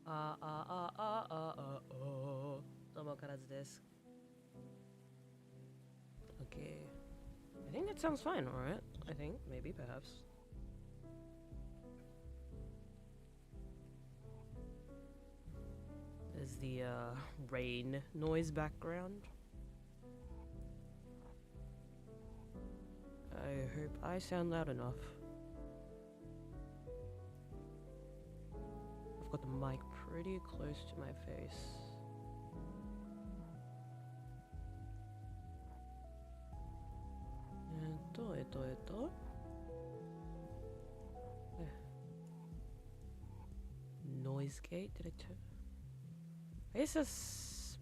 どうも、KaLRZです。Okay. I think that sounds fine, alright? I think, maybe, perhaps. There's the rain noise background. I hope I sound loud enough. I've got the mic pretty close to my face. Noise gate, did I turn? I guess that's...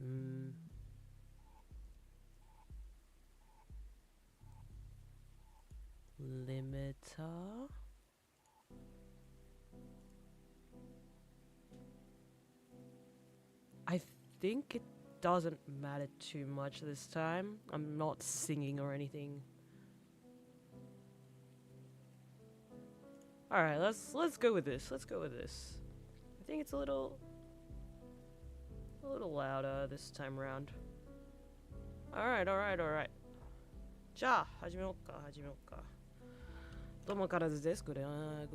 limiter? I think it doesn't matter too much this time. I'm not singing or anything. Alright, let's go with this. Let's go with this. I think it's a little louder this time around. Alright. じゃあ始めようか。どうも、KaLRZです。Good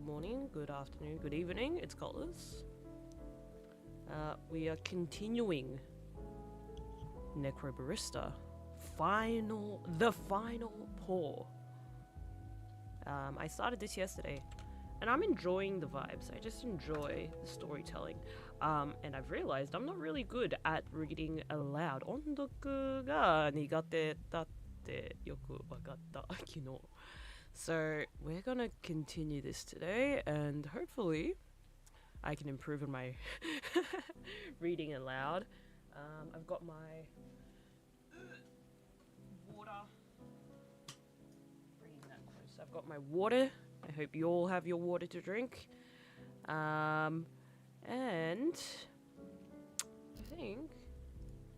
morning, good afternoon, good evening. It's KaLRZ. We are continuing Necrobarista. The final pour. I started this yesterday, and I'm enjoying the vibes. I just enjoy the storytelling. And I've realized I'm not really good at reading aloud. 音読が苦手だってよくわかった昨日。So we're gonna continue this today, and hopefully I can improve on my reading aloud. I've got my water. Bringing that close. I've got my water. I hope you all have your water to drink. And I think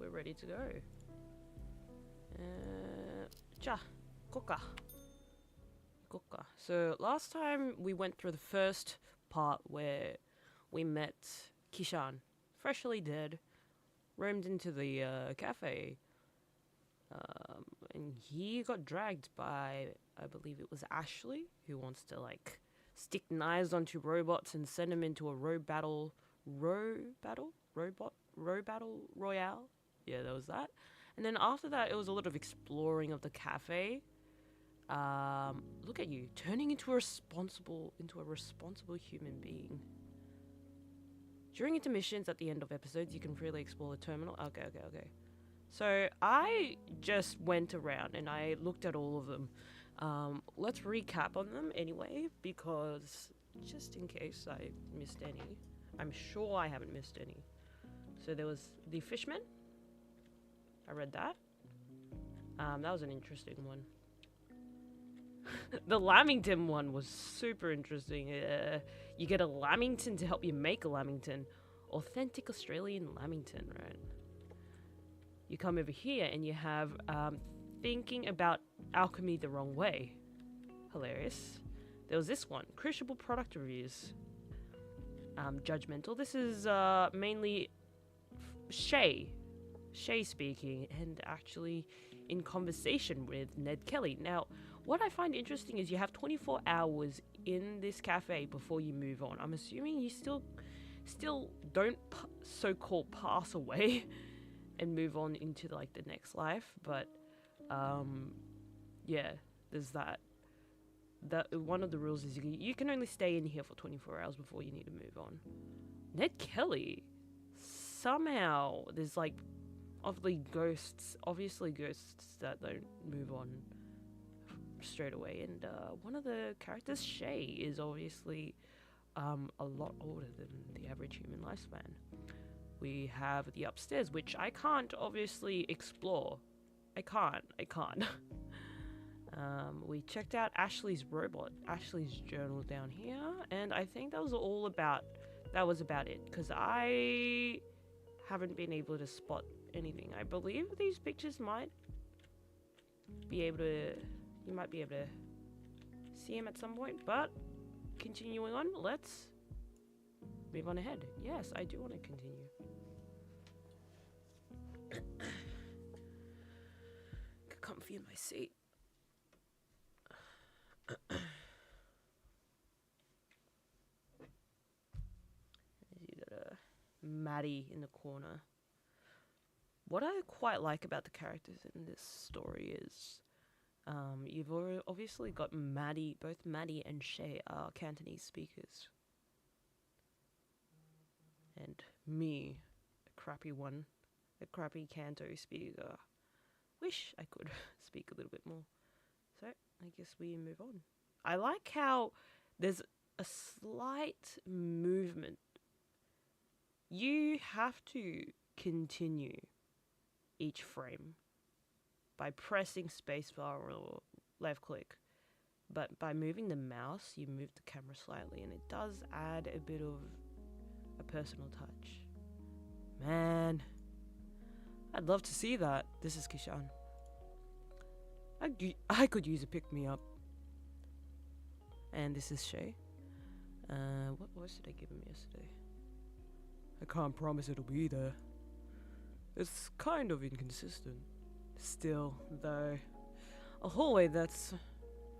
we're ready to go. So last time we went through the first part where we met Kishan, freshly dead, roamed into the cafe, and he got dragged by, I believe it was Ashley, who wants to like stick knives onto robots and send them into a row battle royale. Yeah, there was that. And then after that, it was a lot of exploring of the cafe. Look at you, turning into a responsible human being. During intermissions at the end of episodes, you can freely explore the terminal. Okay. So I just went around and I looked at all of them. Let's recap on them anyway, because just in case I missed any. I'm sure I haven't missed any. So there was the fishman. I read that. That was an interesting one. The Lamington one was super interesting. You get a Lamington to help you make a Lamington. Authentic Australian Lamington, right? You come over here and you have thinking about alchemy the wrong way. Hilarious. There was this one, crucible product reviews. Judgmental. This is mainly Shay speaking, and actually in conversation with Ned Kelly. Now, what I find interesting is you have 24 hours in this cafe before you move on. I'm assuming you still don't so-called pass away and move on into like the next life, but yeah, there's that. That one of the rules is you can only stay in here for 24 hours before you need to move on. Ned Kelly, somehow there's like obviously ghosts that don't move on straight away, and one of the characters, Shay, is obviously a lot older than the average human lifespan. We have the upstairs, which I can't obviously explore. I can't. We checked out Ashley's journal down here, and I think that was about it, because I haven't been able to spot anything. I believe these pictures you might be able to see him at some point, but continuing on, let's move on ahead. Yes, I do want to continue. Get comfy in my seat. You got a Maddie in the corner. What I quite like about the characters in this story is you've obviously got Maddie, both Maddie and Shay are Cantonese speakers. And me, a crappy Canto speaker. Wish I could speak a little bit more. So, I guess we move on. I like how there's a slight movement. You have to continue each frame by pressing spacebar or left click, but by moving the mouse you move the camera slightly, and it does add a bit of a personal touch. Man, I'd love to see that. This is Kishan. I could use a pick-me-up. And this is Shay. What voice did I give him yesterday? I can't promise it'll be there. It's kind of inconsistent. Still, though, a hallway that's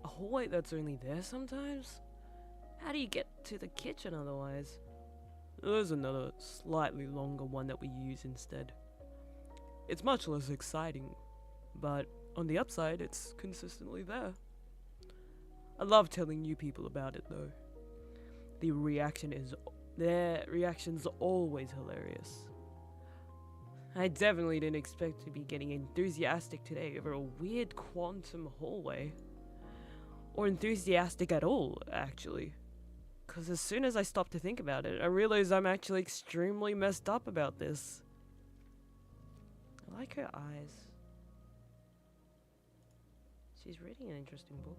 only there sometimes? How do you get to the kitchen otherwise? There's another slightly longer one that we use instead. It's much less exciting, but on the upside, it's consistently there. I love telling new people about it though. Their reaction's always hilarious. I definitely didn't expect to be getting enthusiastic today over a weird quantum hallway. Or enthusiastic at all, actually. Because as soon as I stopped to think about it, I realized I'm actually extremely messed up about this. I like her eyes. She's reading an interesting book.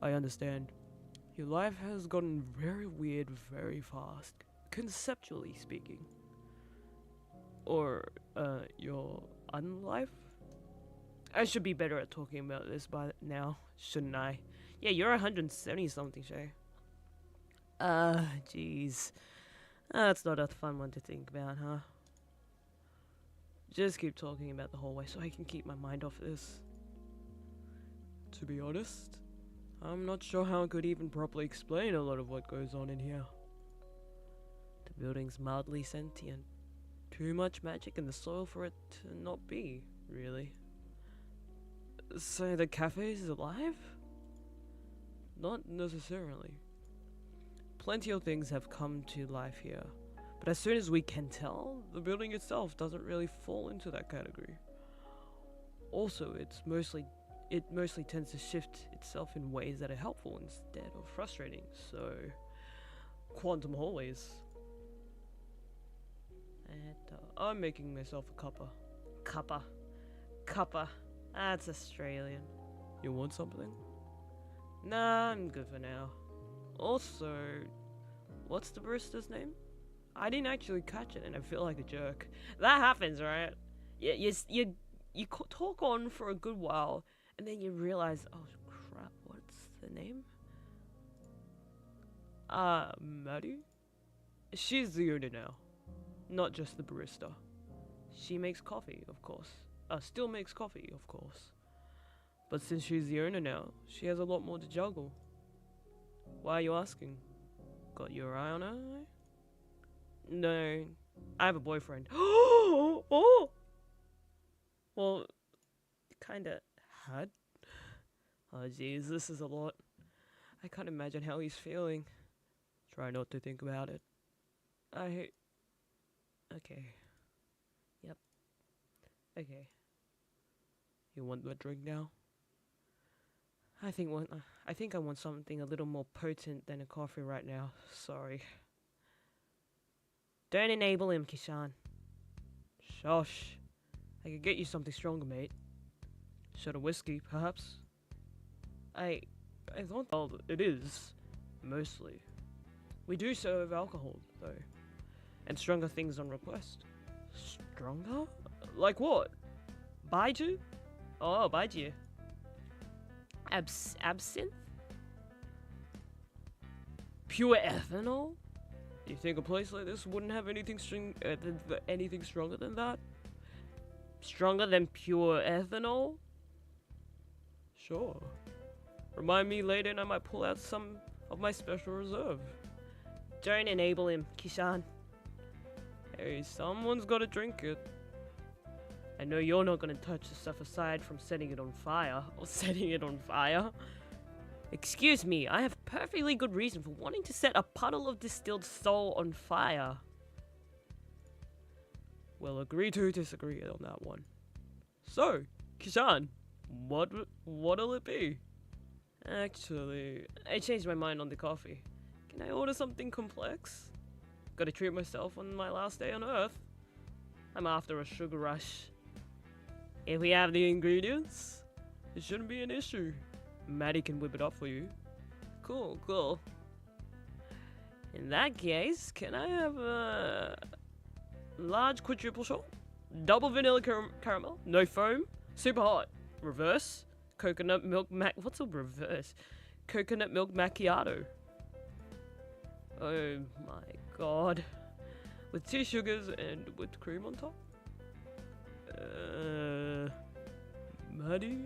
I understand. Your life has gotten very weird very fast, conceptually speaking. Or, your unlife? I should be better at talking about this by now, shouldn't I? Yeah, you're 170 something, Shay. Jeez. That's not a fun one to think about, huh? Just keep talking about the hallway so I can keep my mind off this. To be honest, I'm not sure how I could even properly explain a lot of what goes on in here. The building's mildly sentient. Too much magic in the soil for it to not be, really. So the cafe is alive? Not necessarily. Plenty of things have come to life here, but as soon as we can tell, the building itself doesn't really fall into that category. Also, it mostly tends to shift itself in ways that are helpful instead of frustrating, so quantum hallways. And I'm making myself a cuppa. Cuppa. That's Australian. You want something? Nah, I'm good for now. Also, what's the barista's name? I didn't actually catch it and I feel like a jerk. That happens, right? You talk on for a good while and then you realize, oh crap, what's the name? Maddie? She's the owner now. Not just the barista. She makes coffee, of course. Still makes coffee, of course. But since she's the owner now, she has a lot more to juggle. Why are you asking? Got your eye on her? No, I have a boyfriend. Oh! Well, kinda had. Oh jeez, this is a lot. I can't imagine how he's feeling. Try not to think about it. Okay. Yep. Okay. You want a drink now? I think I want something a little more potent than a coffee right now. Sorry. Don't enable him, Kishan. Shush. I could get you something stronger, mate. Shot of whiskey, perhaps? I thought... Well, it is. Mostly. We do serve alcohol, though. And stronger things on request. Stronger? Like what? Baiju? Oh, Baiju. Absinthe? Pure ethanol? Do you think a place like this wouldn't have anything anything stronger than that? Stronger than pure ethanol? Sure. Remind me later and I might pull out some of my special reserve. Don't enable him, Kishan. Hey, someone's gotta drink it. I know you're not gonna touch the stuff aside from setting it on fire. Excuse me, I have perfectly good reason for wanting to set a puddle of distilled soul on fire. We'll agree to disagree on that one. So, Kishan, what'll it be? Actually, I changed my mind on the coffee. Can I order something complex? Gotta treat myself on my last day on Earth. I'm after a sugar rush. If we have the ingredients, it shouldn't be an issue. Maddie can whip it up for you. Cool. In that case, can I have a large quadruple shot? Double vanilla caramel, no foam, super hot. Reverse, coconut milk what's a reverse? Coconut milk macchiato. Oh my god. With 2 sugars and whipped cream on top? Maddie?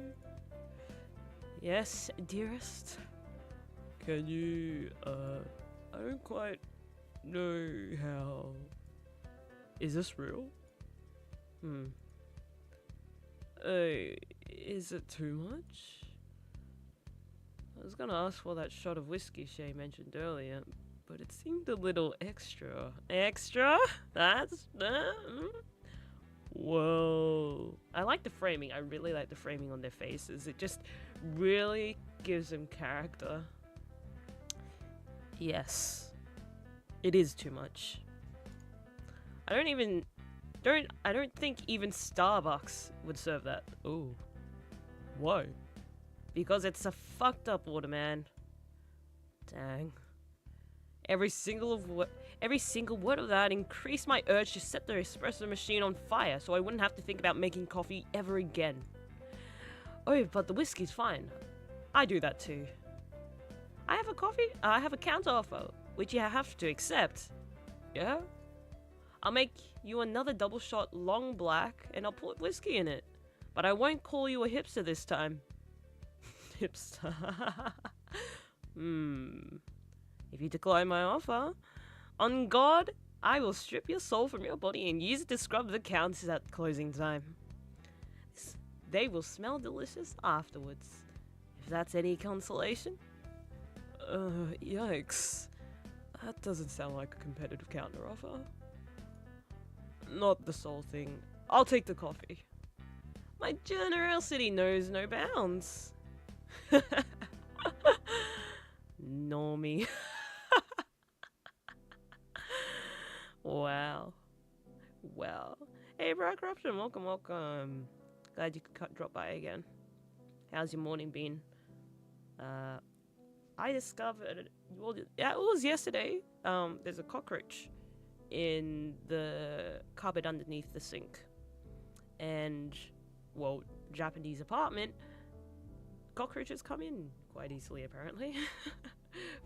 Yes, dearest? Can you, I don't quite know how... Is this real? Is it too much? I was gonna ask for that shot of whiskey Shay mentioned earlier, but it seemed a little extra. Extra? That's... Whoa. I like the framing. I really like the framing on their faces. It just really gives them character. Yes. It is too much. I don't think even Starbucks would serve that. Ooh. Why? Because it's a fucked up order, man. Dang. Every single word of that increased my urge to set the espresso machine on fire so I wouldn't have to think about making coffee ever again. Oh, but the whiskey's fine. I do that too. I have a counter offer, which you have to accept. Yeah? I'll make you another double shot long black and I'll put whiskey in it. But I won't call you a hipster this time. Hipster. If you decline my offer, on God, I will strip your soul from your body and use it to scrub the counters at closing time. They will smell delicious afterwards, if that's any consolation. Yikes. That doesn't sound like a competitive counteroffer. Not the soul thing. I'll take the coffee. My generosity knows no bounds. Normie. Wow. Well. Hey, bro, Corruption. Welcome. Glad you could drop by again. How's your morning been? I discovered... Well, yeah, it was yesterday. There's a cockroach in the cupboard underneath the sink. And, well, Japanese apartment, cockroaches come in quite easily, apparently.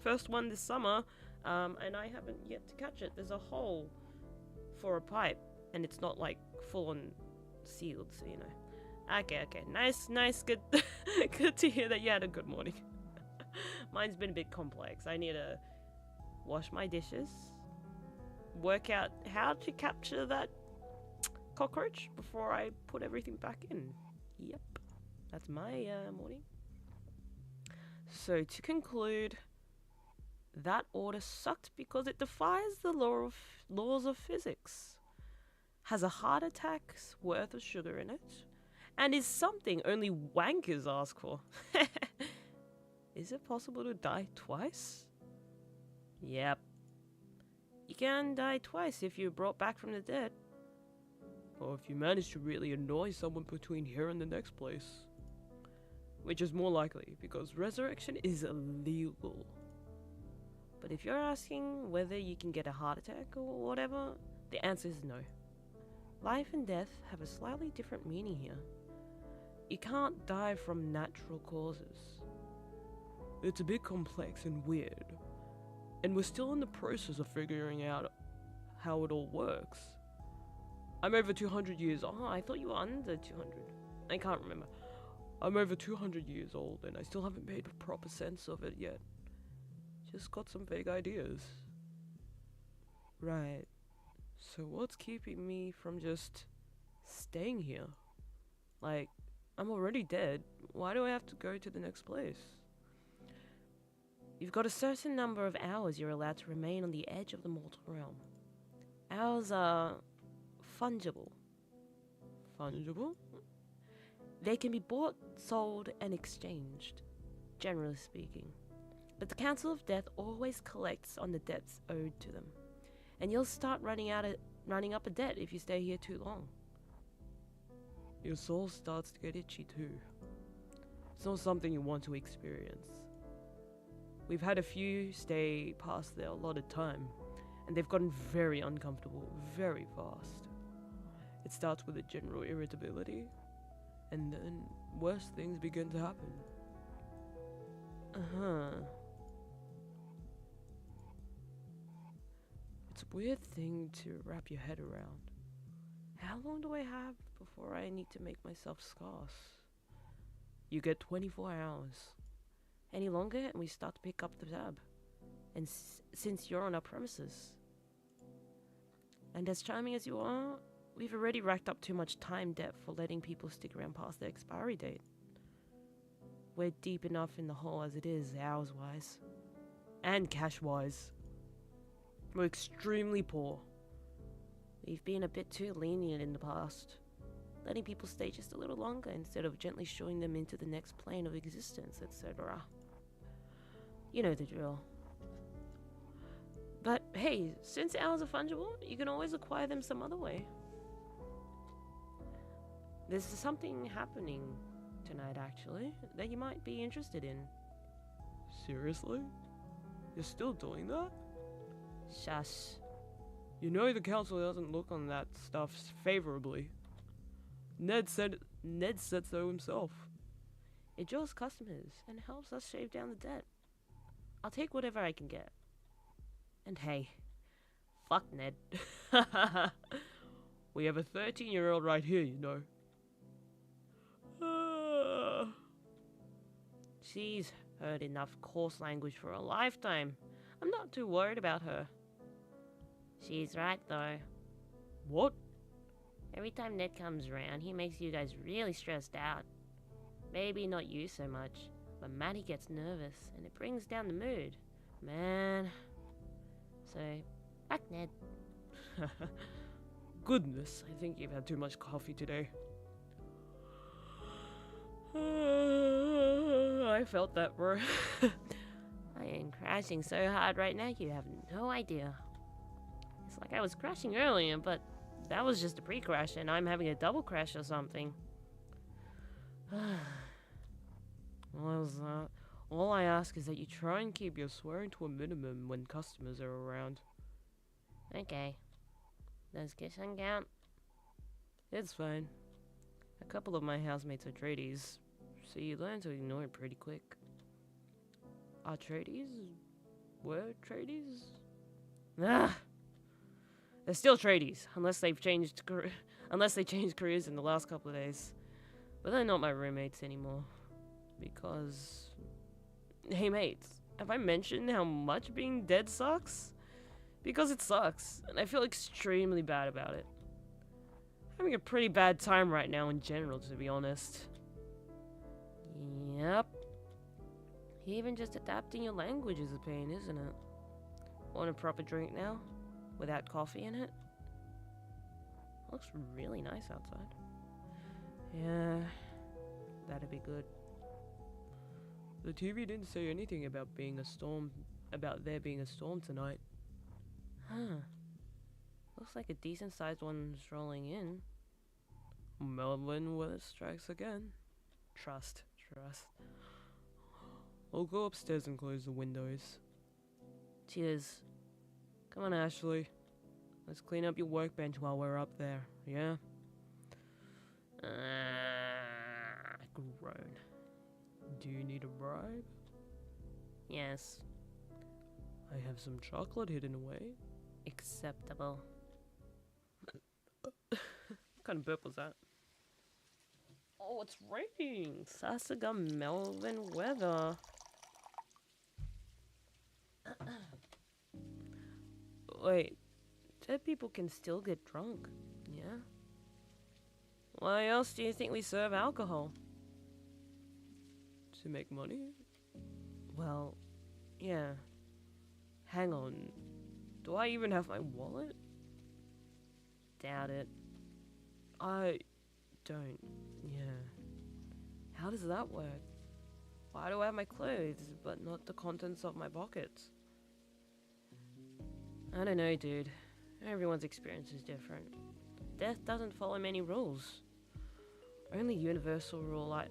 First one this summer, and I haven't yet to catch it. There's a hole for a pipe, and it's not, like, full-on sealed, so, you know. Okay. Nice, good. Good to hear that you had a good morning. Mine's been a bit complex. I need to wash my dishes, work out how to capture that cockroach before I put everything back in. Yep, that's my morning. So to conclude, that order sucked because it defies the laws of physics, has a heart attack's worth of sugar in it, and is something only wankers ask for. Is it possible to die twice? Yep. You can die twice if you're brought back from the dead. Or if you manage to really annoy someone between here and the next place. Which is more likely, because resurrection is illegal. But if you're asking whether you can get a heart attack or whatever, the answer is no. Life and death have a slightly different meaning here. You can't die from natural causes. It's a bit complex and weird. And we're still in the process of figuring out how it all works. I'm over 200 years old. Oh, I thought you were under 200. I can't remember. I'm over 200 years old and I still haven't made a proper sense of it yet. Just got some vague ideas. Right. So what's keeping me from just staying here? Like, I'm already dead. Why do I have to go to the next place? You've got a certain number of hours you're allowed to remain on the edge of the mortal realm. Hours are fungible. Fungible? They can be bought, sold, and exchanged, generally speaking. But the Council of Death always collects on the debts owed to them. And you'll start running up a debt if you stay here too long. Your soul starts to get itchy too. It's not something you want to experience. We've had a few stay past their allotted time, and they've gotten very uncomfortable very fast. It starts with a general irritability, and then worse things begin to happen. It's a weird thing to wrap your head around. How long do I have before I need to make myself scarce? You get 24 hours. Any longer and we start to pick up the tab. And since you're on our premises. And as charming as you are, we've already racked up too much time debt for letting people stick around past their expiry date. We're deep enough in the hole as it is, hours-wise. And cash-wise. We're extremely poor. We've been a bit too lenient in the past, letting people stay just a little longer instead of gently shooing them into the next plane of existence, etc. You know the drill. But hey, since hours are fungible, you can always acquire them some other way. There's something happening tonight, actually, that you might be interested in. Seriously? You're still doing that? Shush. You know the council doesn't look on that stuff favorably. Ned said so himself. It draws customers and helps us shave down the debt. I'll take whatever I can get. And hey, fuck Ned. We have a 13-year-old right here, you know. She's heard enough coarse language for a lifetime. I'm not too worried about her. She's right, though. What? Every time Ned comes around, he makes you guys really stressed out. Maybe not you so much, but Maddie gets nervous, and it brings down the mood. Man. So, fuck Ned. Goodness, I think you've had too much coffee today. I felt that, bro. I am crashing so hard right now, you have no idea. It's like I was crashing earlier, but that was just a pre-crash, and I'm having a double crash or something. All I ask is that you try and keep your swearing to a minimum when customers are around. Okay. Does kissing count? It's fine. A couple of my housemates are tradies, so you learn to ignore it pretty quick. Are tradies? Were tradies? Ah! They're still tradies, unless they changed careers in the last couple of days. But they're not my roommates anymore. Because... Hey mates, have I mentioned how much being dead sucks? Because it sucks, and I feel extremely bad about it. Having a pretty bad time right now in general, to be honest. Yep. Even just adapting your language is a pain, isn't it? Want a proper drink now? Without coffee in it? Looks really nice outside. Yeah, that'd be good. The TV didn't say anything about there being a storm tonight. Huh. Looks like a decent-sized one's rolling in. Melbourne weather strikes again. Trust. I'll go upstairs and close the windows. Cheers. Come on, Ashley. Let's clean up your workbench while we're up there, yeah? Groan. Do you need a bribe? Yes. I have some chocolate hidden away. Acceptable. What kind of burp was that? Oh, it's raining. Sasaga Melvin weather. Wait, dead people can still get drunk, yeah? Why else do you think we serve alcohol? To make money? Well, yeah. Hang on. Do I even have my wallet? Doubt it. I don't, yeah. How does that work? Why do I have my clothes, but not the contents of my pockets? I don't know, dude. Everyone's experience is different. Death doesn't follow many rules. Only universal rule I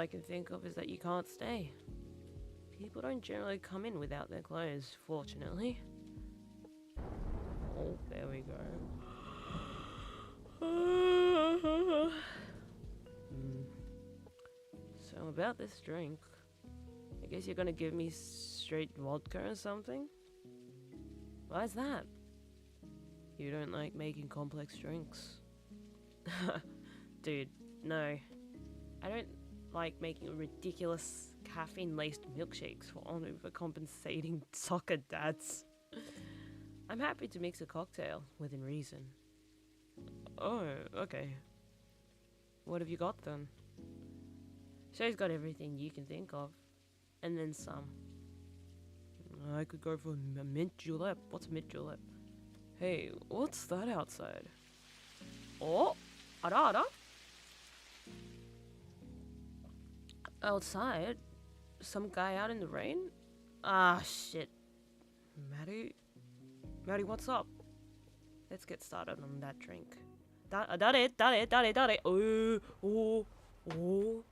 can think of is that you can't stay. People don't generally come in without their clothes, fortunately. Oh, there we go. So about this drink, I guess you're gonna give me straight vodka or something? Why is that? You don't like making complex drinks. Dude, no. I don't like making ridiculous caffeine-laced milkshakes for overcompensating soccer dads. I'm happy to mix a cocktail within reason. Oh, okay. What have you got then? Shay's got everything you can think of. And then some. I could go for a mint julep. What's a mint julep? Hey, what's that outside? Oh, ara. Outside? Some guy out in the rain? Ah, shit. Maddie, what's up? Let's get started on that drink. Dare. Oh.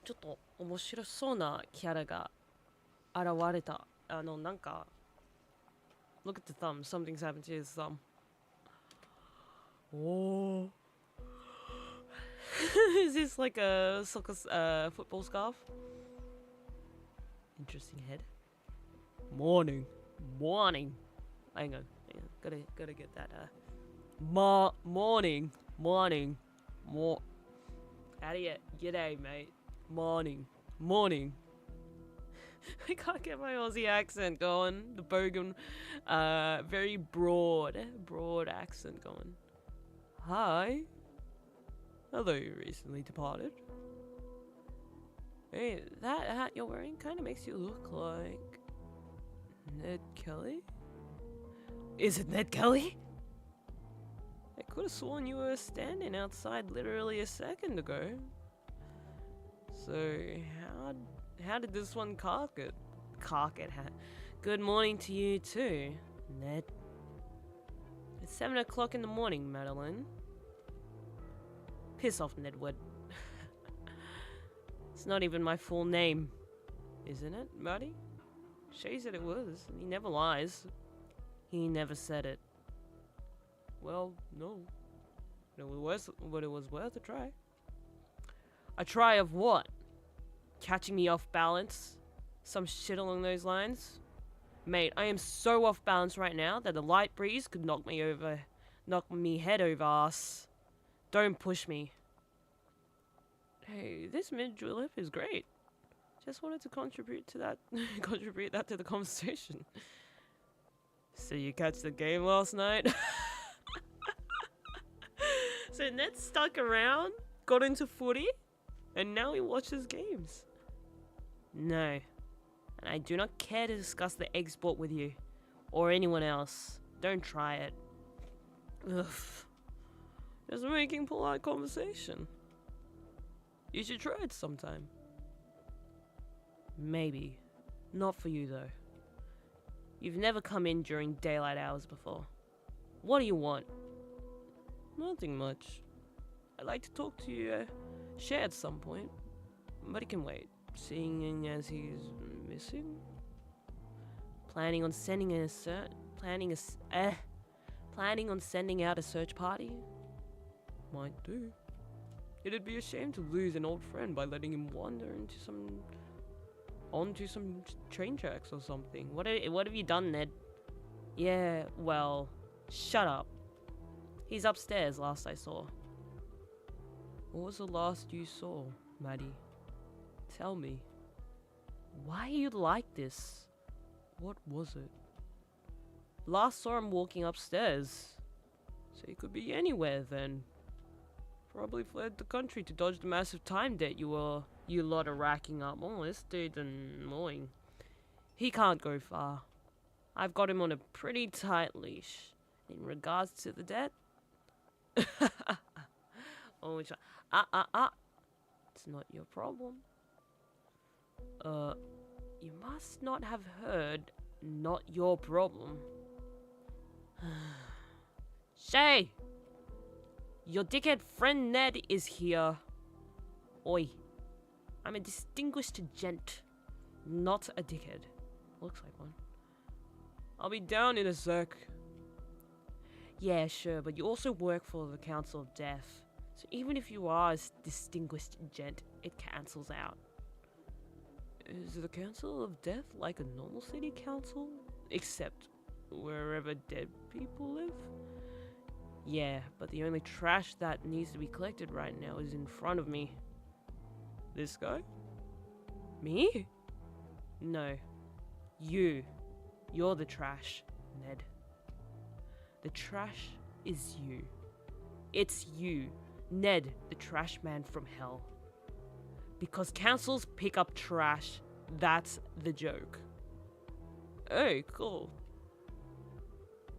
ちょっと面白そうなキャラが現れた。なんか Look at the thumb. Something's happened to his thumb. Oh. Is this like a soccer football scarf? Interesting head. Morning. Hang on. Gotta get that. Morning. How do you? G'day, mate. Morning. I can't get my Aussie accent going. The bogan, very broad accent going. Hi. Although you recently departed. Hey, that hat you're wearing kind of makes you look like Ned Kelly? Is it Ned Kelly? I could have sworn you were standing outside literally a second ago. So, how did this one cark it? Hat. Good morning to you too, Ned. It's 7 o'clock in the morning, Madeline. Piss off, Nedwood. It's not even my full name, isn't it, buddy? Shay said it was. He never lies. He never said it. Well, no. But it was worth a try. A try of what? Catching me off balance? Some shit along those lines? Mate, I am so off balance right now that a light breeze could knock me head over ass. Don't push me. Hey, this mint julep is great. Just wanted to contribute that to the conversation. So you catch the game last night? So Ned stuck around, got into footy, and now he watches games. No. And I do not care to discuss the egg sport with you. Or anyone else. Don't try it. Ugh. Just making polite conversation. You should try it sometime. Maybe. Not for you though. You've never come in during daylight hours before. What do you want? Nothing much. I'd like to talk to you, Shay at some point. But it can wait. Seeing as he's missing? Planning on sending out a search party? Might do. It'd be a shame to lose an old friend by letting him wander into some on to some train tracks or something. What have you done, Ned? Yeah, well, shut up. He's upstairs, last I saw. What was the last you saw, Maddie? Tell me. Why are you like this? What was it? Last saw him walking upstairs. So he could be anywhere then. Probably fled the country to dodge the massive time debt you lot are racking up. Oh, this dude's annoying. He can't go far. I've got him on a pretty tight leash. In regards to the debt? Oh, it's not your problem. You must not have heard not your problem. Shay! Your dickhead friend Ned is here. Oi. I'm a distinguished gent, not a dickhead. Looks like one. I'll be down in a sec. Yeah, sure, but you also work for the Council of Death. So even if you are a distinguished gent, it cancels out. Is the Council of Death like a normal city council? Except wherever dead people live? Yeah, but the only trash that needs to be collected right now is in front of me. This guy? Me? No. You. You're the trash, Ned. The trash is you. It's you, Ned, the trash man from hell. Because councils pick up trash, that's the joke. Oh, cool.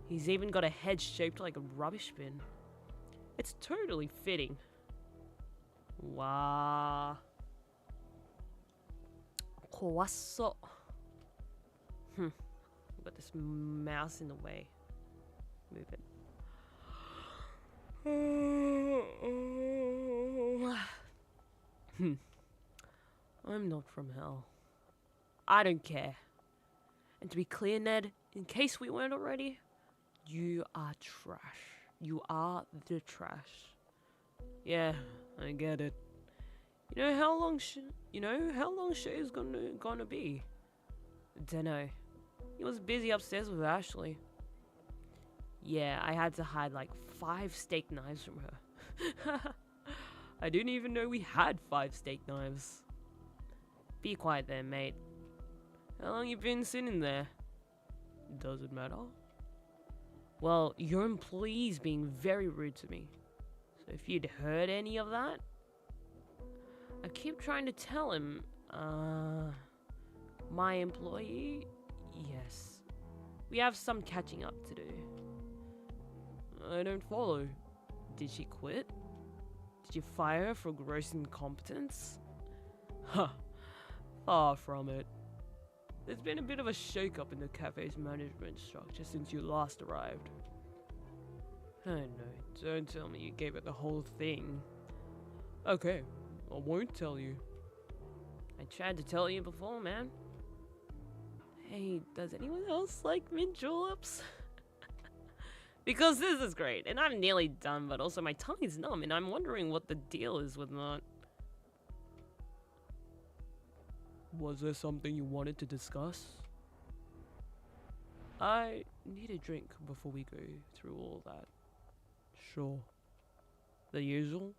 He's even got a head shaped like a rubbish bin. It's totally fitting. Wow. Kwasso. Got this mouse in the way. Move it. I'm not from hell. I don't care. And to be clear, Ned, in case we weren't already, you are trash. You are the trash. Yeah, I get it. You know how long Shay's gonna be? Dunno. He was busy upstairs with Ashley. Yeah, I had to hide like 5 steak knives from her. I didn't even know we had 5 steak knives. Be quiet there, mate. How long you been sitting there? Does it matter? Well, your employee's being very rude to me. So if you'd heard any of that, I keep trying to tell him, my employee? Yes. We have some catching up to do. I don't follow. Did she quit? Did you fire her for gross incompetence? Huh. Far from it. There's been a bit of a shake-up in the cafe's management structure since you last arrived. I know, don't tell me you gave it the whole thing. Okay, I won't tell you. I tried to tell you before, man. Hey, does anyone else like mint juleps? Because this is great, and I'm nearly done, but also my tongue is numb, and I'm wondering what the deal is with that. Was there something you wanted to discuss? I need a drink before we go through all that. Sure. The usual?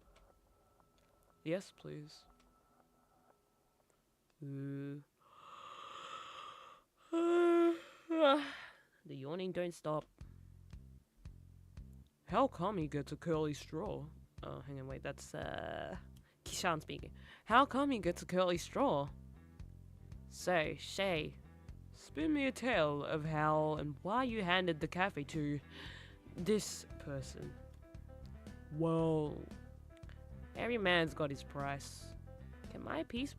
Yes, please. The yawning don't stop. How come he gets a curly straw? Oh, hang on, wait, that's, Kishan speaking. How come he gets a curly straw? So, Shay, spin me a tale of how and why you handed the cafe to this person. Well, every man's got his price. Can my price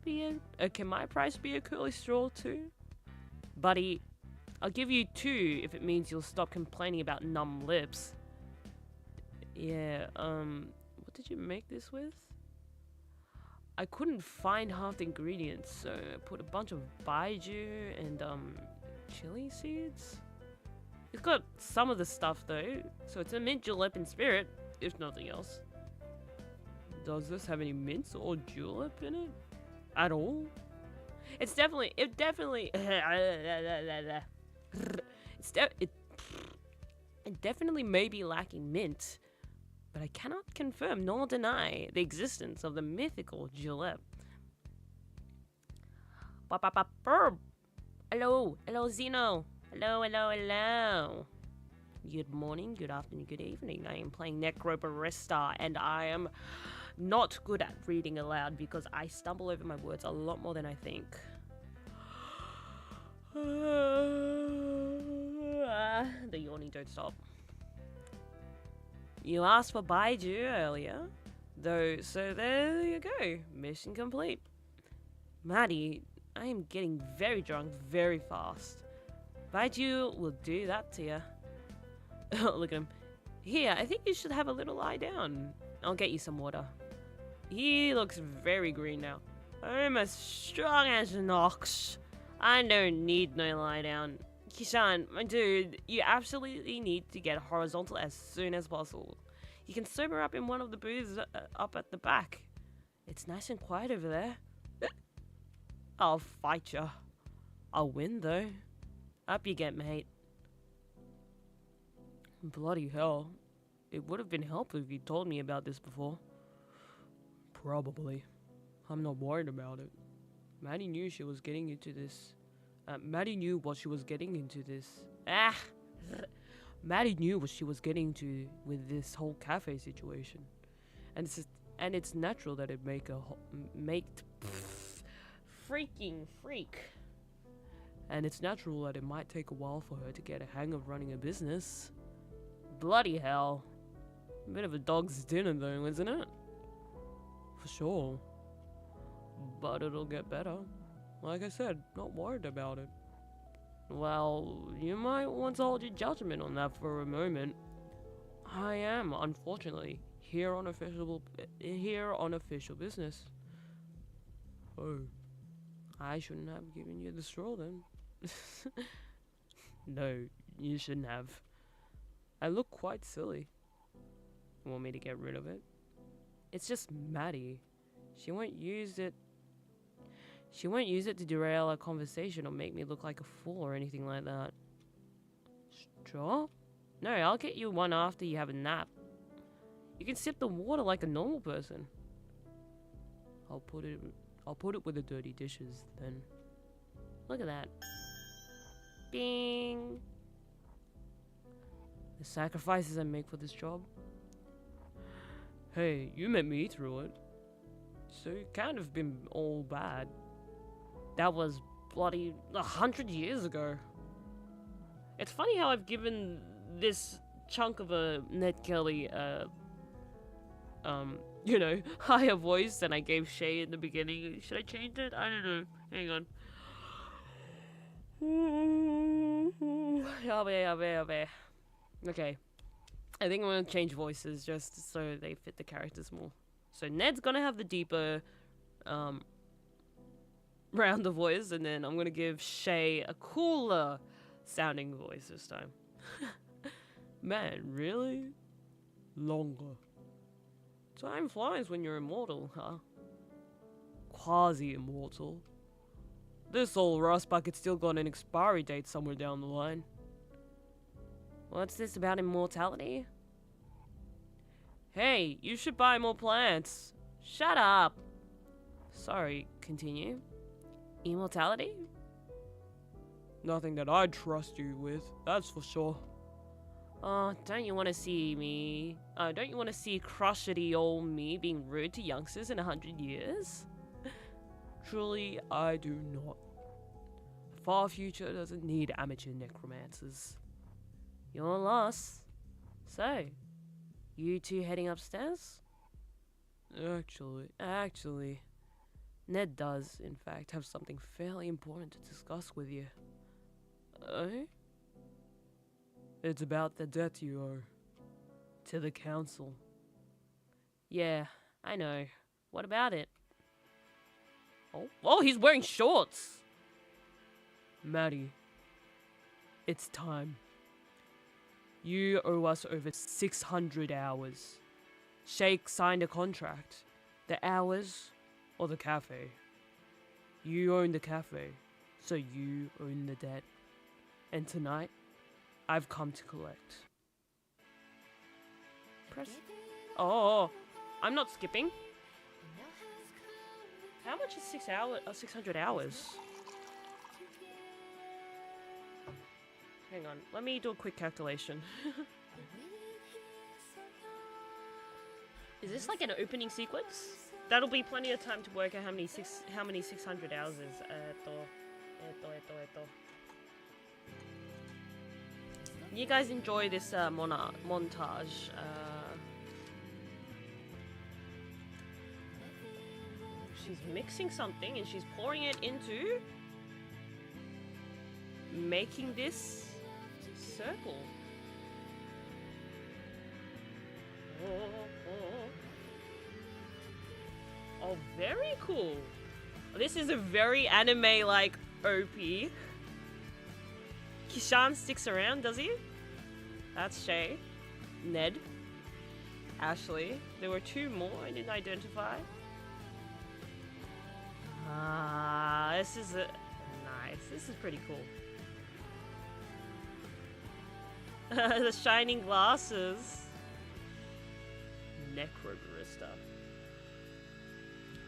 be a curly straw too? Buddy, I'll give you 2 if it means you'll stop complaining about numb lips. Yeah, what did you make this with? I couldn't find half the ingredients, so I put a bunch of baijiu and, chili seeds? It's got some of the stuff though, so it's a mint julep in spirit, if nothing else. Does this have any mints or julep in it? At all? It definitely it definitely may be lacking mint, but I cannot confirm nor deny the existence of the mythical Gillette. Hello, Zeno. Hello. Good morning, good afternoon, good evening. I am playing Necrobarista, and I am not good at reading aloud because I stumble over my words a lot more than I think. The yawning don't stop. You asked for Baiju earlier, though, so there you go. Mission complete. Maddie, I am getting very drunk very fast. Baiju will do that to you. Look at him. Here, I think you should have a little lie down. I'll get you some water. He looks very green now. I'm as strong as an ox. I don't need no lie down. Kishan, my dude, you absolutely need to get horizontal as soon as possible. You can sober up in one of the booths up at the back. It's nice and quiet over there. I'll fight ya. I'll win though. Up you get, mate. Bloody hell. It would have been helpful if you told me about this before. Probably. I'm not worried about it. Maddie knew she was getting into this. Maddie knew what she was getting into this. Maddie knew what she was getting to with this whole cafe situation. And it's natural that it freaking freak. And it's natural that it might take a while for her to get a hang of running a business. Bloody hell. A bit of a dog's dinner though, isn't it? For sure. But it'll get better. Like I said, not worried about it. Well, you might want to hold your judgment on that for a moment. I am, unfortunately, here on official business. Oh. I shouldn't have given you the straw then. No, you shouldn't have. I look quite silly. You want me to get rid of it? It's just Maddie. She won't use it to derail our conversation or make me look like a fool or anything like that. Straw? No, I'll get you one after you have a nap. You can sip the water like a normal person. I'll put it with the dirty dishes then. Look at that. Bing! The sacrifices I make for this job. Hey, you met me through it. So it can't have been all bad. That was bloody 100 years ago. It's funny how I've given this chunk of a Ned Kelly, higher voice than I gave Shay in the beginning. Should I change it? I don't know. Hang on. Okay. I think I'm gonna change voices just so they fit the characters more. So Ned's gonna have the deeper, rounder voice, and then I'm gonna give Shay a cooler sounding voice this time. Man, really? Longer. Time flies when you're immortal, huh? Quasi-immortal. This old rust bucket's still got an expiry date somewhere down the line. What's this about immortality? Hey, you should buy more plants. Shut up. Sorry, continue. Immortality? Nothing that I'd trust you with, that's for sure. Oh, don't you want to see me? Don't you want to see crotchety old me being rude to youngsters in 100 years? Truly, I do not. The far future doesn't need amateur necromancers. Your loss. So, you two heading upstairs? Actually, Ned does, in fact, have something fairly important to discuss with you. Oh? It's about the debt you owe. To the council. Yeah, I know. What about it? Oh, he's wearing shorts! Maddie, it's time. You owe us over 600 hours. Shake signed a contract. The hours or the cafe. You own the cafe, so you own the debt. And tonight, I've come to collect. Press. Oh, I'm not skipping. How much is 600 hours? Hang on, let me do a quick calculation. Is this like an opening sequence? That'll be plenty of time to work out how many 600 hours is. You guys enjoy this montage. She's mixing something and she's pouring it into making this circle. Oh, very cool. This is a very anime like OP. Kishan sticks around, does he? That's Shay. Ned. Ashley. There were two more I didn't identify. Ah, this is nice. This is pretty cool. The shining glasses. Necrobarista.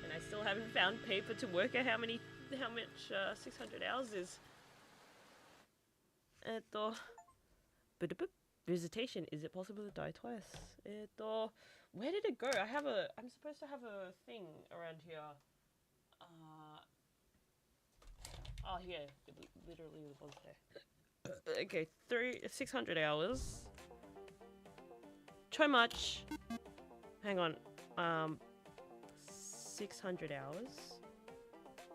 And I still haven't found paper to work out how much 600 hours is. Visitation. Is it possible to die twice? Where did it go? I'm supposed to have a thing around here. Oh, here. It literally was there. Okay, 600 hours. Too much. Hang on. 600 hours.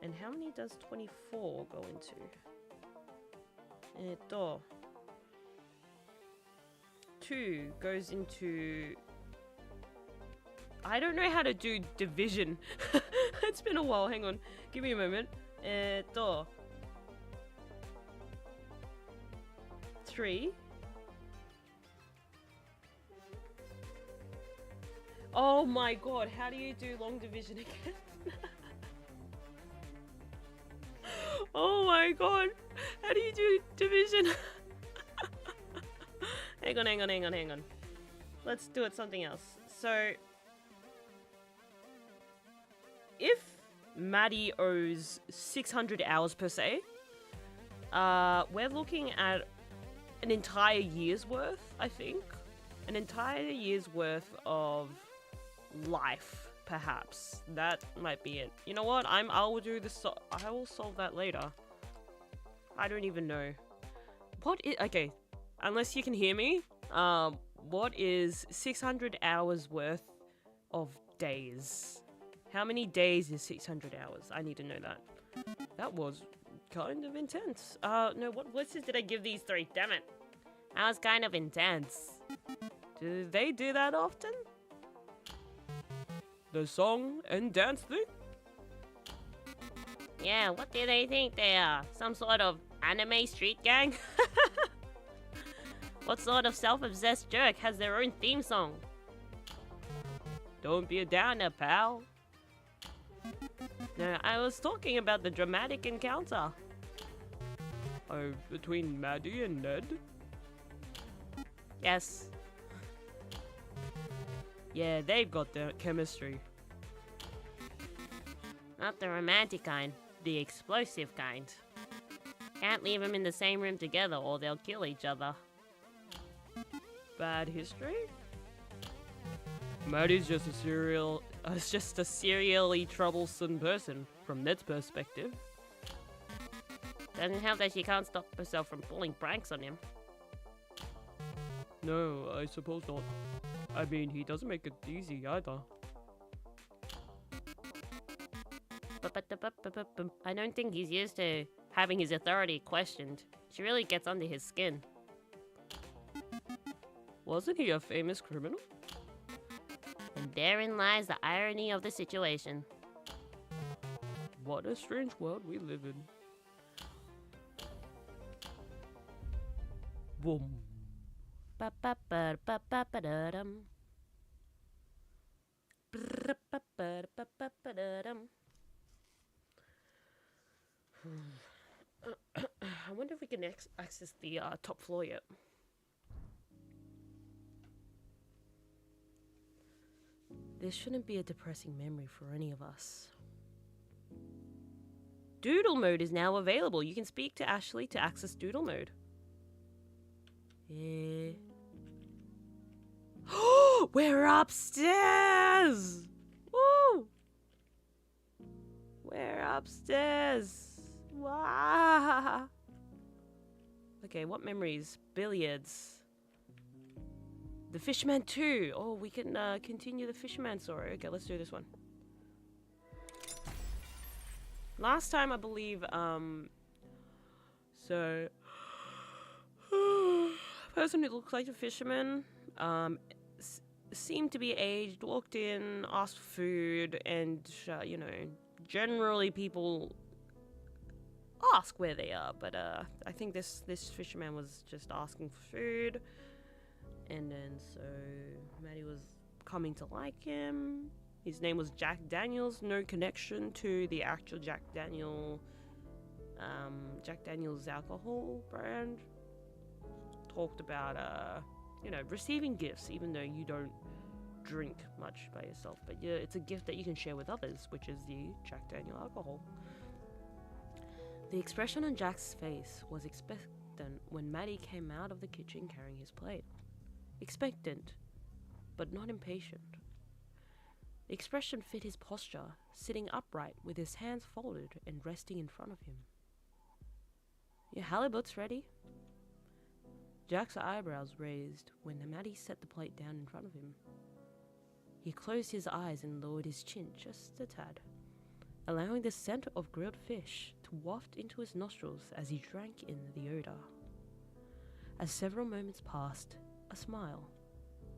And how many does 24 go into? 2 goes into... I don't know how to do division. It's been a while. Hang on. Give me a moment. 3. Oh my god, how do you do long division again? Oh my god, how do you do division? Hang on. Let's do it something else. So, if Maddie owes 600 hours per se, we're looking at an entire year's worth, I think. An entire year's worth of life, perhaps. That might be it. You know what? I will do this. I will solve that later. I don't even know. Okay, unless you can hear me. What is 600 hours worth of days? How many days is 600 hours? I need to know that. That was kind of intense. No, what voices did I give these 3? Damn it. That was kind of intense. Do they do that often? The song and dance thing? Yeah, what do they think they are? Some sort of anime street gang? What sort of self-obsessed jerk has their own theme song? Don't be a downer, pal. No, I was talking about the dramatic encounter. Oh, between Maddie and Ned? Yes. Yeah, they've got the chemistry. Not the romantic kind, the explosive kind. Can't leave them in the same room together or they'll kill each other. Bad history? Maddie's just a serially troublesome person from Ned's perspective. Doesn't help that she can't stop herself from pulling pranks on him. No, I suppose not. I mean, he doesn't make it easy either. I don't think he's used to having his authority questioned. She really gets under his skin. Wasn't he a famous criminal? And therein lies the irony of the situation. What a strange world we live in. Boom. I wonder if we can access the top floor yet. This shouldn't be a depressing memory for any of us. Doodle mode is now available. You can speak to Ashley to access doodle mode. Yeah. We're upstairs! Woo! We're upstairs. Wow. Okay, what memories? Billiards. The Fisherman 2. Oh, we can continue the Fisherman story. Okay, let's do this one. Last time, I believe, so person who looks like a fisherman, seemed to be aged, walked in, asked for food, and, you know, generally people ask where they are, but, I think this fisherman was just asking for food, and then, so, Maddie was coming to like him. His name was Jack Daniels, no connection to the actual Jack Daniels alcohol brand. Talked about, you know, receiving gifts, even though you don't drink much by yourself. But yeah, it's a gift that you can share with others, which is the Jack Daniel alcohol. The expression on Jack's face was expectant when Maddie came out of the kitchen carrying his plate. Expectant, but not impatient. The expression fit his posture, sitting upright with his hands folded and resting in front of him. Your halibut's ready? Jack's eyebrows raised when Maddie set the plate down in front of him. He closed his eyes and lowered his chin just a tad, allowing the scent of grilled fish to waft into his nostrils as he drank in the odor. As several moments passed, a smile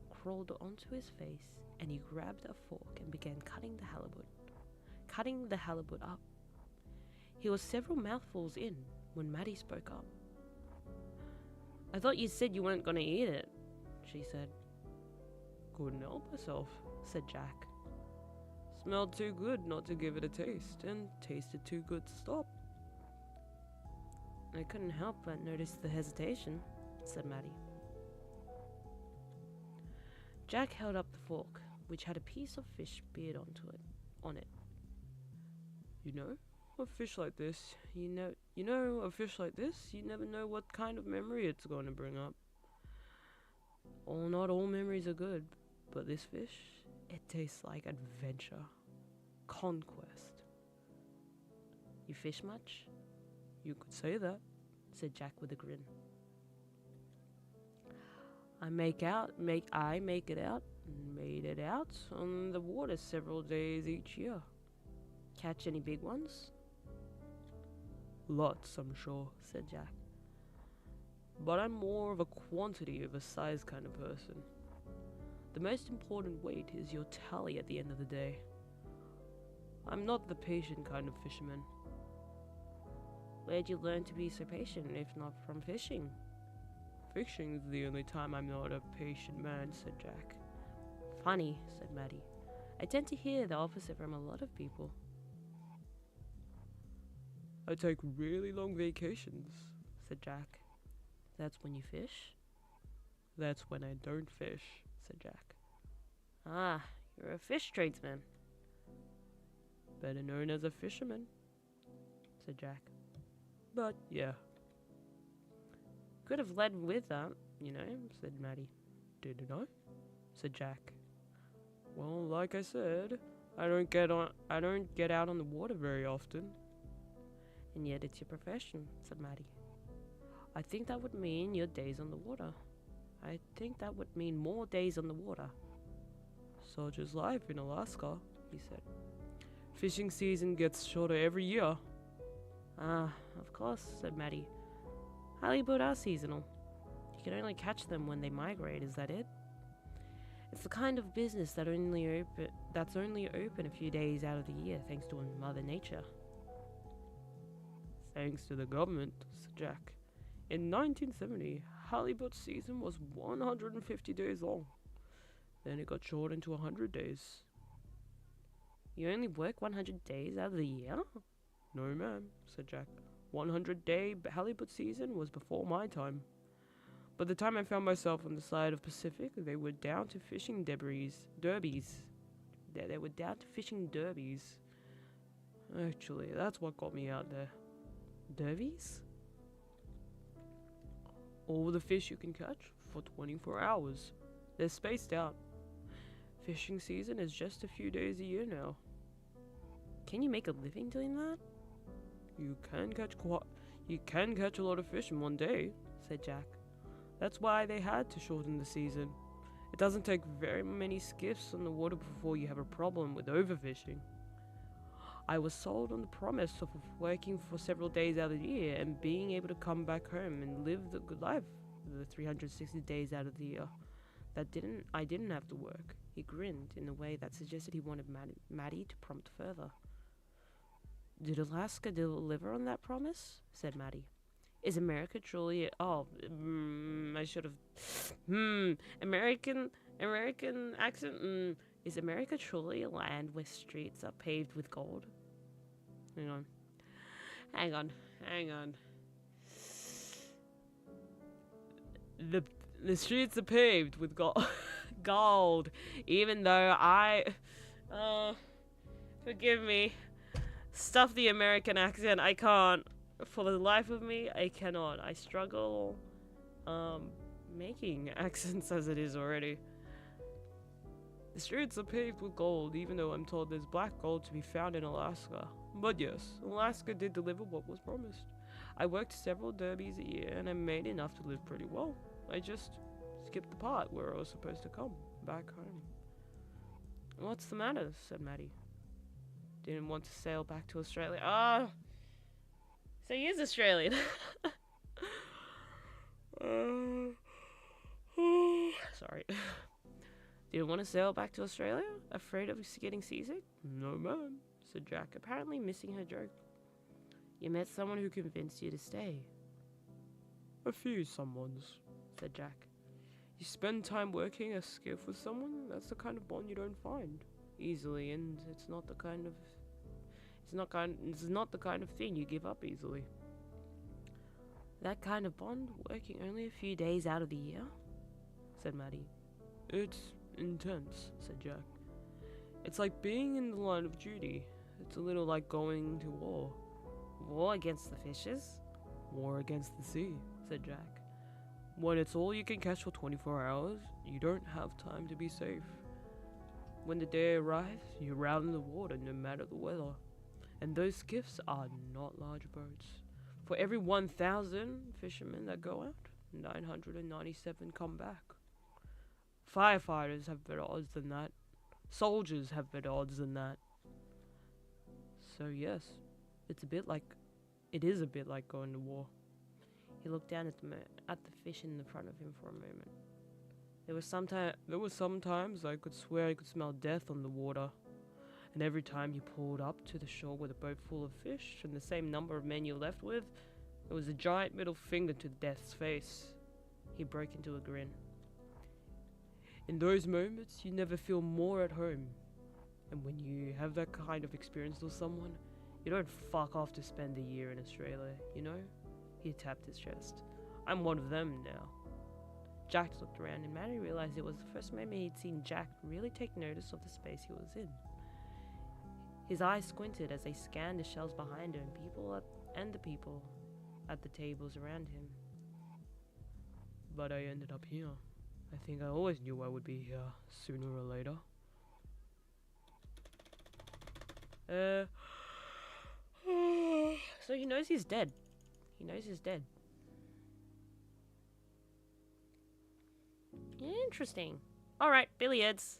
crawled onto his face, and he grabbed a fork and began cutting the halibut up. He was several mouthfuls in when Maddie spoke up. I thought you said you weren't going to eat it, she said. Couldn't help myself, said Jack. Smelled too good not to give it a taste, and tasted too good to stop. I couldn't help but notice the hesitation, said Maddie. Jack held up the fork, which had a piece of fish speared on it. You know, a fish like this, you never know what kind of memory it's going to bring up. Not all memories are good, but this fish, it tastes like adventure, conquest. You fish much? You could say that, said Jack with a grin. I made it out and made it out on the water several days each year. Catch any big ones? Lots, I'm sure, said Jack. But I'm more of a quantity over size kind of person. The most important weight is your tally at the end of the day. I'm not the patient kind of fisherman. Where'd you learn to be so patient, if not from fishing? Fishing's the only time I'm not a patient man, said Jack. Funny, said Maddie. I tend to hear the opposite from a lot of people. I take really long vacations, said Jack. That's when you fish? That's when I don't fish, said Jack. Ah, you're a fish tradesman. Better known as a fisherman, said Jack. But, yeah. Could have led with that, you know, said Maddie. Didn't I? Said Jack. Well, like I said, I don't get out on the water very often. And yet it's your profession, said Maddie. I think that would mean your days on the water. I think that would mean more days on the water. Such is life in Alaska, he said. Fishing season gets shorter every year. Ah, of course, said Maddie. Halibut are seasonal. You can only catch them when they migrate, is that it? It's the kind of business that's only open a few days out of the year, thanks to Mother Nature. Thanks to the government, said Jack. In 1970, halibut season was 150 days long. Then it got shortened to 100 days. You only work 100 days out of the year? No, ma'am, said Jack. 100-day halibut season was before my time. By the time I found myself on the side of Pacific, they were down to fishing derbies. They were down to fishing derbies. Actually, that's what got me out there. Derbies? All the fish you can catch for 24 hours. They're spaced out. Fishing season is just a few days a year now. Can you make a living doing that? You can catch a lot of fish in one day, said Jack. That's why they had to shorten the season. It doesn't take very many skiffs on the water before you have a problem with overfishing. I was sold on the promise of working for several days out of the year and being able to come back home and live the good life the 360 days out of the year. I didn't have to work. He grinned in a way that suggested he wanted Maddie to prompt further. Did Alaska deliver on that promise? Said Maddie. Is America truly... I should have... American accent... Is America truly a land where streets are paved with gold? Hang on. The streets are paved with gold. Even though I... forgive me. Stuff the American accent. I can't. For the life of me, I cannot. I struggle making accents as it is already. The streets are paved with gold, even though I'm told there's black gold to be found in Alaska. But yes, Alaska did deliver what was promised. I worked several derbies a year and I made enough to live pretty well. I just skipped the part where I was supposed to come back home. What's the matter? Said Maddie. Didn't want to sail back to Australia. So he is Australian. Sorry. Didn't want to sail back to Australia? Afraid of getting seasick? No, ma'am, said Jack, apparently missing her joke. You met someone who convinced you to stay. A few someones, said Jack. You spend time working a skiff with someone, that's the kind of bond you don't find easily, and it's not the kind of thing you give up easily. That kind of bond, working only a few days out of the year? Said Maddie. It's intense, said Jack. It's like being in the line of duty. It's a little like going to war. War against the fishes? War against the sea, said Jack. When it's all you can catch for 24 hours, you don't have time to be safe. When the day arrives, you're out in the water no matter the weather. And those skiffs are not large boats. For every 1,000 fishermen that go out, 997 come back. Firefighters have better odds than that. Soldiers have better odds than that. So yes, it is a bit like going to war. He looked down at the fish in the front of him for a moment. There were sometimes I could swear I could smell death on the water. And every time you pulled up to the shore with a boat full of fish and the same number of men you left with, it was a giant middle finger to death's face. He broke into a grin. In those moments, you never feel more at home. And when you have that kind of experience with someone, you don't fuck off to spend a year in Australia, you know? He tapped his chest. I'm one of them now. Jack looked around and Maddie realized it was the first moment he'd seen Jack really take notice of the space he was in. His eyes squinted as they scanned the shelves behind him, and the people at the tables around him. But I ended up here. I think I always knew I would be here, sooner or later. So he knows he's dead. Interesting. Alright, billiards.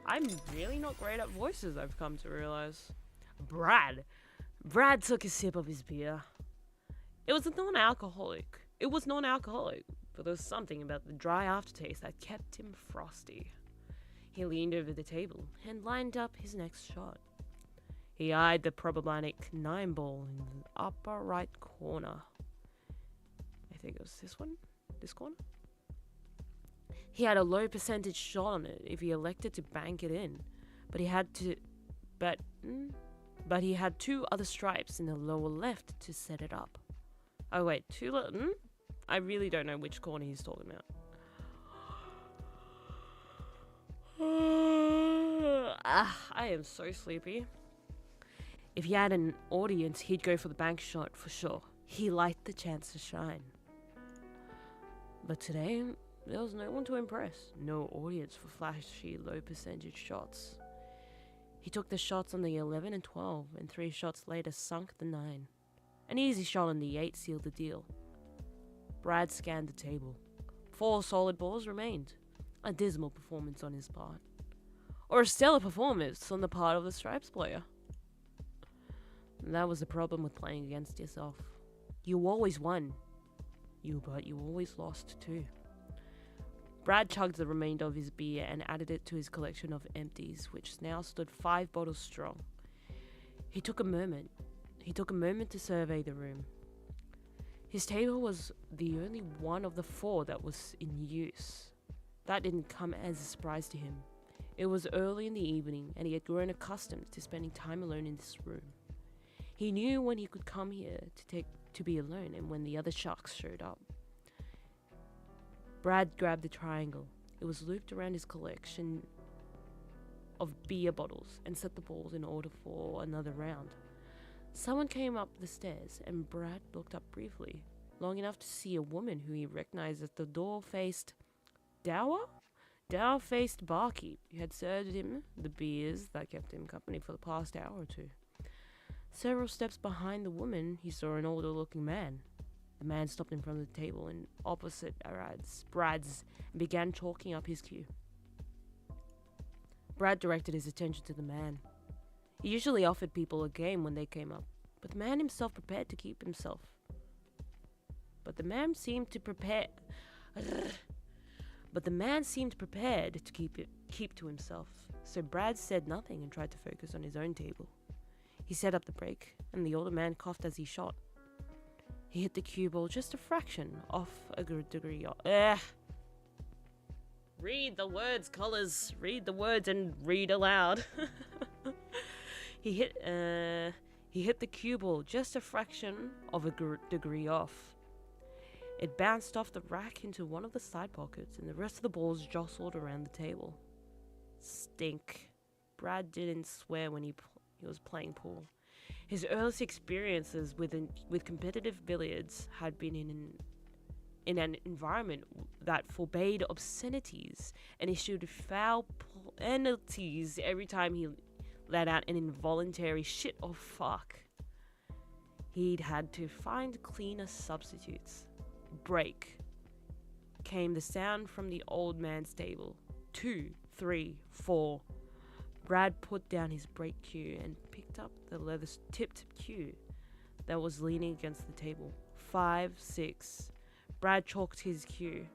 I'm really not great at voices, I've come to realize. Brad took a sip of his beer. It was non-alcoholic, but there was something about the dry aftertaste that kept him frosty. He leaned over the table and lined up his next shot. He eyed the problematic 9-ball in the upper right corner. I think it was this corner? He had a low percentage shot on it if he elected to bank it in, but he had to but he had 2 other stripes in the lower left to set it up. Oh wait, I really don't know which corner he's talking about. I am so sleepy. If he had an audience, he'd go for the bank shot for sure. He liked the chance to shine. But today, there was no one to impress. No audience for flashy, low percentage shots. He took the shots on the 11 and 12, and 3 shots later sunk the 9. An easy shot on the 8 sealed the deal. Brad scanned the table. 4 solid balls remained. A dismal performance on his part. Or a stellar performance on the part of the Stripes player. And that was the problem with playing against yourself. You always won. But you always lost too. Brad chugged the remainder of his beer and added it to his collection of empties, which now stood 5 bottles strong. He took a moment to survey the room. His table was the only one of the 4 that was in use. That didn't come as a surprise to him. It was early in the evening, and he had grown accustomed to spending time alone in this room. He knew when he could come here to be alone and when the other sharks showed up. Brad grabbed the triangle. It was looped around his collection of beer bottles and set the balls in order for another round. Someone came up the stairs, and Brad looked up briefly, long enough to see a woman who he recognized as the door-faced dour-faced barkeep who had served him the beers that kept him company for the past hour or 2. Several steps behind the woman, he saw an older-looking man. The man stopped in front of the table in opposite Brad's and began chalking up his cue. Brad directed his attention to the man. He usually offered people a game when they came up, but the man himself prepared to keep himself. But the man seemed prepared to keep to himself, so Brad said nothing and tried to focus on his own table. He set up the break, and the older man coughed as he shot. He hit the cue ball just a fraction off a good degree. Read the words, KaLRZ. Read the words and read aloud. He hit the cue ball just a fraction of a degree off. It bounced off the rack into one of the side pockets, and the rest of the balls jostled around the table. Stink. Brad didn't swear when he was playing pool. His earliest experiences with competitive billiards had been in an environment that forbade obscenities and issued foul penalties every time he let out an involuntary shit or fuck. He'd had to find cleaner substitutes. Break. Came the sound from the old man's table. 2, 3, 4. Brad put down his break cue and picked up the leather-tipped cue that was leaning against the table. 5, 6. Brad chalked his cue,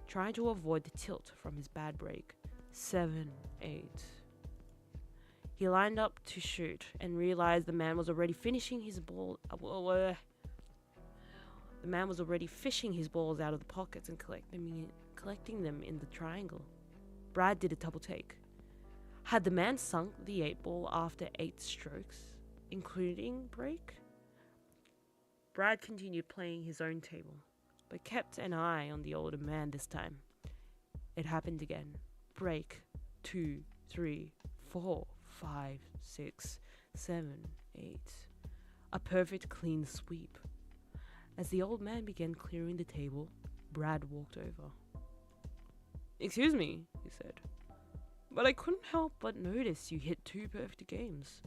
trying to avoid the tilt from his bad break. 7, 8. He lined up to shoot and realized the man was already finishing his ball. The man was already fishing his balls out of the pockets and collecting them in the triangle. Brad did a double take. Had the man sunk the 8 ball after 8 strokes, including break? Brad continued playing his own table, but kept an eye on the older man this time. It happened again. Break. 2, 3, 4, 5, 6, 7, 8. A perfect clean sweep. As the old man began clearing the table, Brad walked over. "Excuse me," he said, "but I couldn't help but notice you hit 2 perfect games."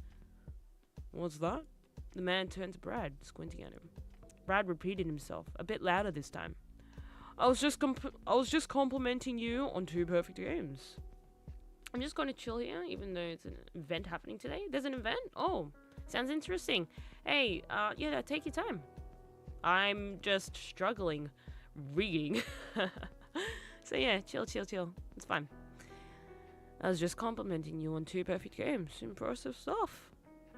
"What's that?" The man turned to Brad, squinting at him. Brad repeated himself, a bit louder this time. I was just complimenting you on 2 perfect games. I'm just going to chill here, even though it's an event happening today. There's an event? Oh, sounds interesting. Hey, yeah, take your time. I'm just struggling reading. So yeah, chill. It's fine. I was just complimenting you on 2 perfect games. Impressive stuff.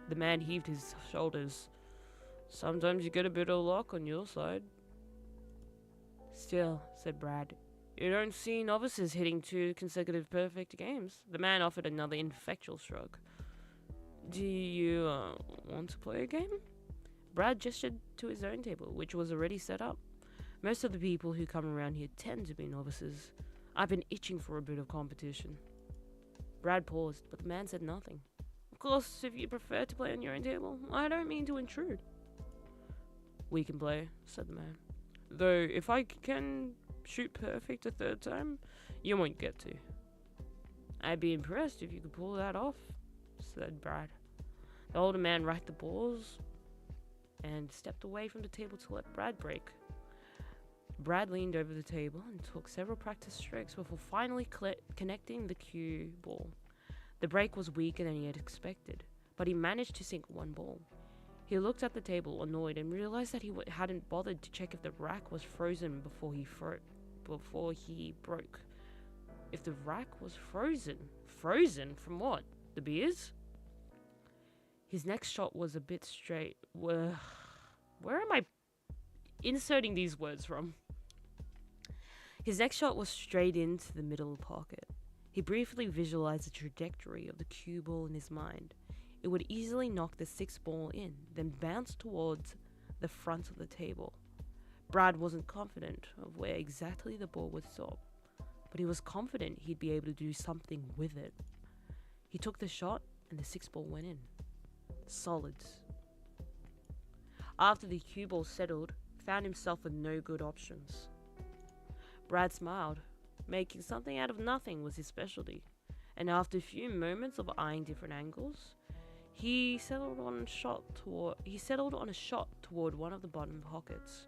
The man heaved his shoulders. Sometimes you get a bit of luck on your side. Still, said Brad, you don't see novices hitting 2 consecutive perfect games. The man offered another ineffectual shrug. Do you want to play a game? Brad gestured to his own table, which was already set up. Most of the people who come around here tend to be novices. I've been itching for a bit of competition. Brad paused, but the man said nothing. Of course, if you prefer to play on your own table, I don't mean to intrude. We can play, said the man. Though, if I can shoot perfect a third time, you won't get to. I'd be impressed if you could pull that off, said Brad. The older man racked the balls and stepped away from the table to let Brad break. Brad leaned over the table and took several practice strokes before finally connecting the cue ball. The break was weaker than he had expected, but he managed to sink one ball. He looked at the table, annoyed, and realized that he hadn't bothered to check if the rack was frozen before he broke. If the rack was frozen? Frozen? From what? The beers? His next shot was a bit straight. Where am I inserting these words from? His next shot was straight into the middle pocket. He briefly visualized the trajectory of the cue ball in his mind. It would easily knock the sixth ball in, then bounce towards the front of the table. Brad wasn't confident of where exactly the ball would stop, but he was confident he'd be able to do something with it. He took the shot, and the sixth ball went in. Solids. After the cue ball settled, found himself with no good options. Brad smiled. Making something out of nothing was his specialty, and after a few moments of eyeing different angles, he settled on a shot toward one of the bottom pockets.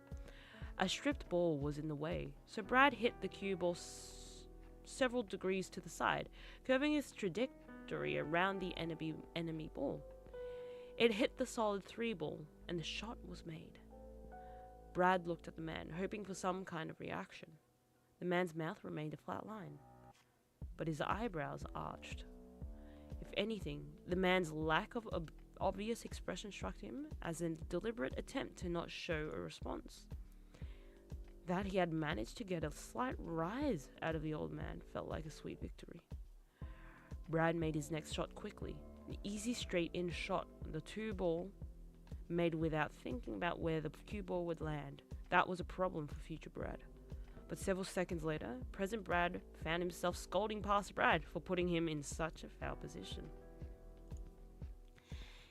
A stripped ball was in the way, so Brad hit the cue ball several degrees to the side, curving its trajectory around the enemy ball. It hit the solid 3 ball, and the shot was made. Brad looked at the man, hoping for some kind of reaction. The man's mouth remained a flat line, but his eyebrows arched. If anything, the man's lack of obvious expression struck him as a deliberate attempt to not show a response. That he had managed to get a slight rise out of the old man felt like a sweet victory. Brad made his next shot quickly, an easy straight-in shot, the 2 ball, made without thinking about where the cue ball would land. That was a problem for future Brad. But several seconds later, present Brad found himself scolding past Brad for putting him in such a foul position.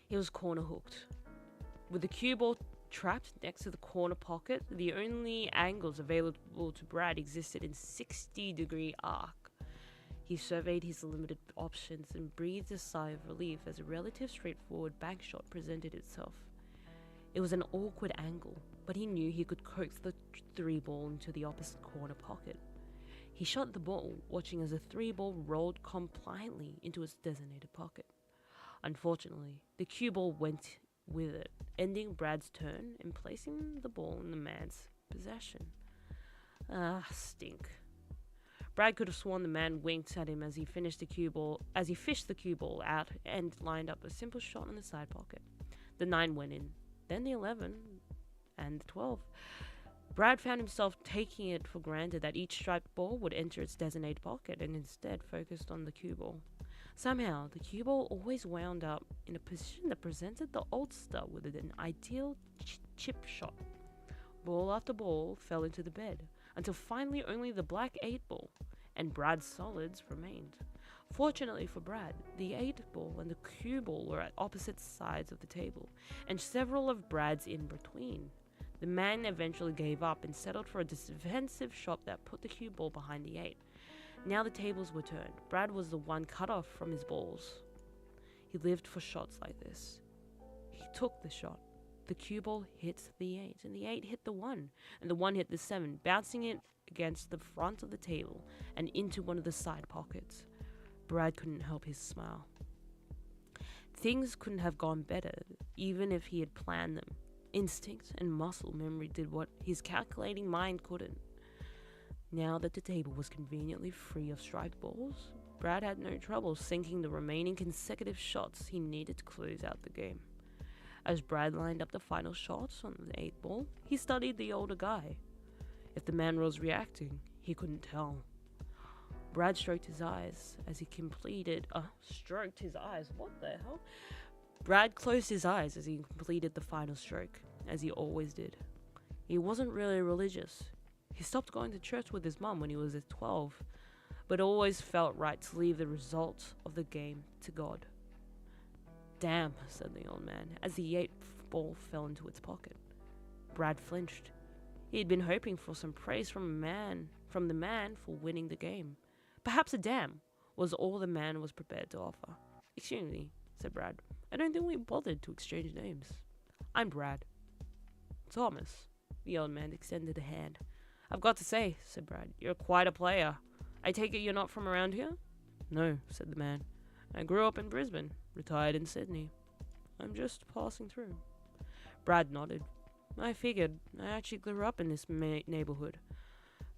He was corner hooked. With the cue ball trapped next to the corner pocket, the only angles available to Brad existed in 60-degree arc. He surveyed his limited options and breathed a sigh of relief as a relatively straightforward bank shot presented itself. It was an awkward angle, but he knew he could coax the 3 ball into the opposite corner pocket. He shot the ball, watching as the 3 ball rolled compliantly into its designated pocket. Unfortunately, the cue ball went with it, ending Brad's turn and placing the ball in the man's possession. Stink. Brad could have sworn the man winked at him as he fished the cue ball out and lined up a simple shot in the side pocket. The 9 went in, then the 11, and the 12. Brad found himself taking it for granted that each striped ball would enter its designated pocket and instead focused on the cue ball. Somehow, the cue ball always wound up in a position that presented the oldster with an ideal chip shot. Ball after ball fell into the bed, until finally only the black 8 ball and Brad's solids remained. Fortunately for Brad, the 8 ball and the cue ball were at opposite sides of the table, and several of Brad's in between. The man eventually gave up and settled for a defensive shot that put the cue ball behind the 8. Now the tables were turned. Brad was the one cut off from his balls. He lived for shots like this. He took the shot. The cue ball hit the 8, and the 8 hit the 1, and the 1 hit the 7, bouncing it against the front of the table and into one of the side pockets. Brad couldn't help his smile. Things couldn't have gone better, even if he had planned them. Instinct and muscle memory did what his calculating mind couldn't. Now that the table was conveniently free of striped balls, Brad had no trouble sinking the remaining consecutive shots he needed to close out the game. As Brad lined up the final shots on the 8 ball, he studied the older guy. If the man was reacting, he couldn't tell. Brad stroked his eyes as he completed. Stroked his eyes? What the hell? Brad closed his eyes as he completed the final stroke, as he always did. He wasn't really religious. He stopped going to church with his mum when he was 12, but always felt right to leave the result of the game to God. Damn, said the old man, as the 8th ball fell into its pocket. Brad flinched. He had been hoping for some praise from the man for winning the game. Perhaps a damn was all the man was prepared to offer. Excuse me, said Brad. I don't think we bothered to exchange names. I'm Brad. Thomas. The old man extended a hand. I've got to say, said Brad, you're quite a player. I take it you're not from around here? No, said the man. I grew up in Brisbane, retired in Sydney. I'm just passing through. Brad nodded. I figured. I actually grew up in this neighborhood.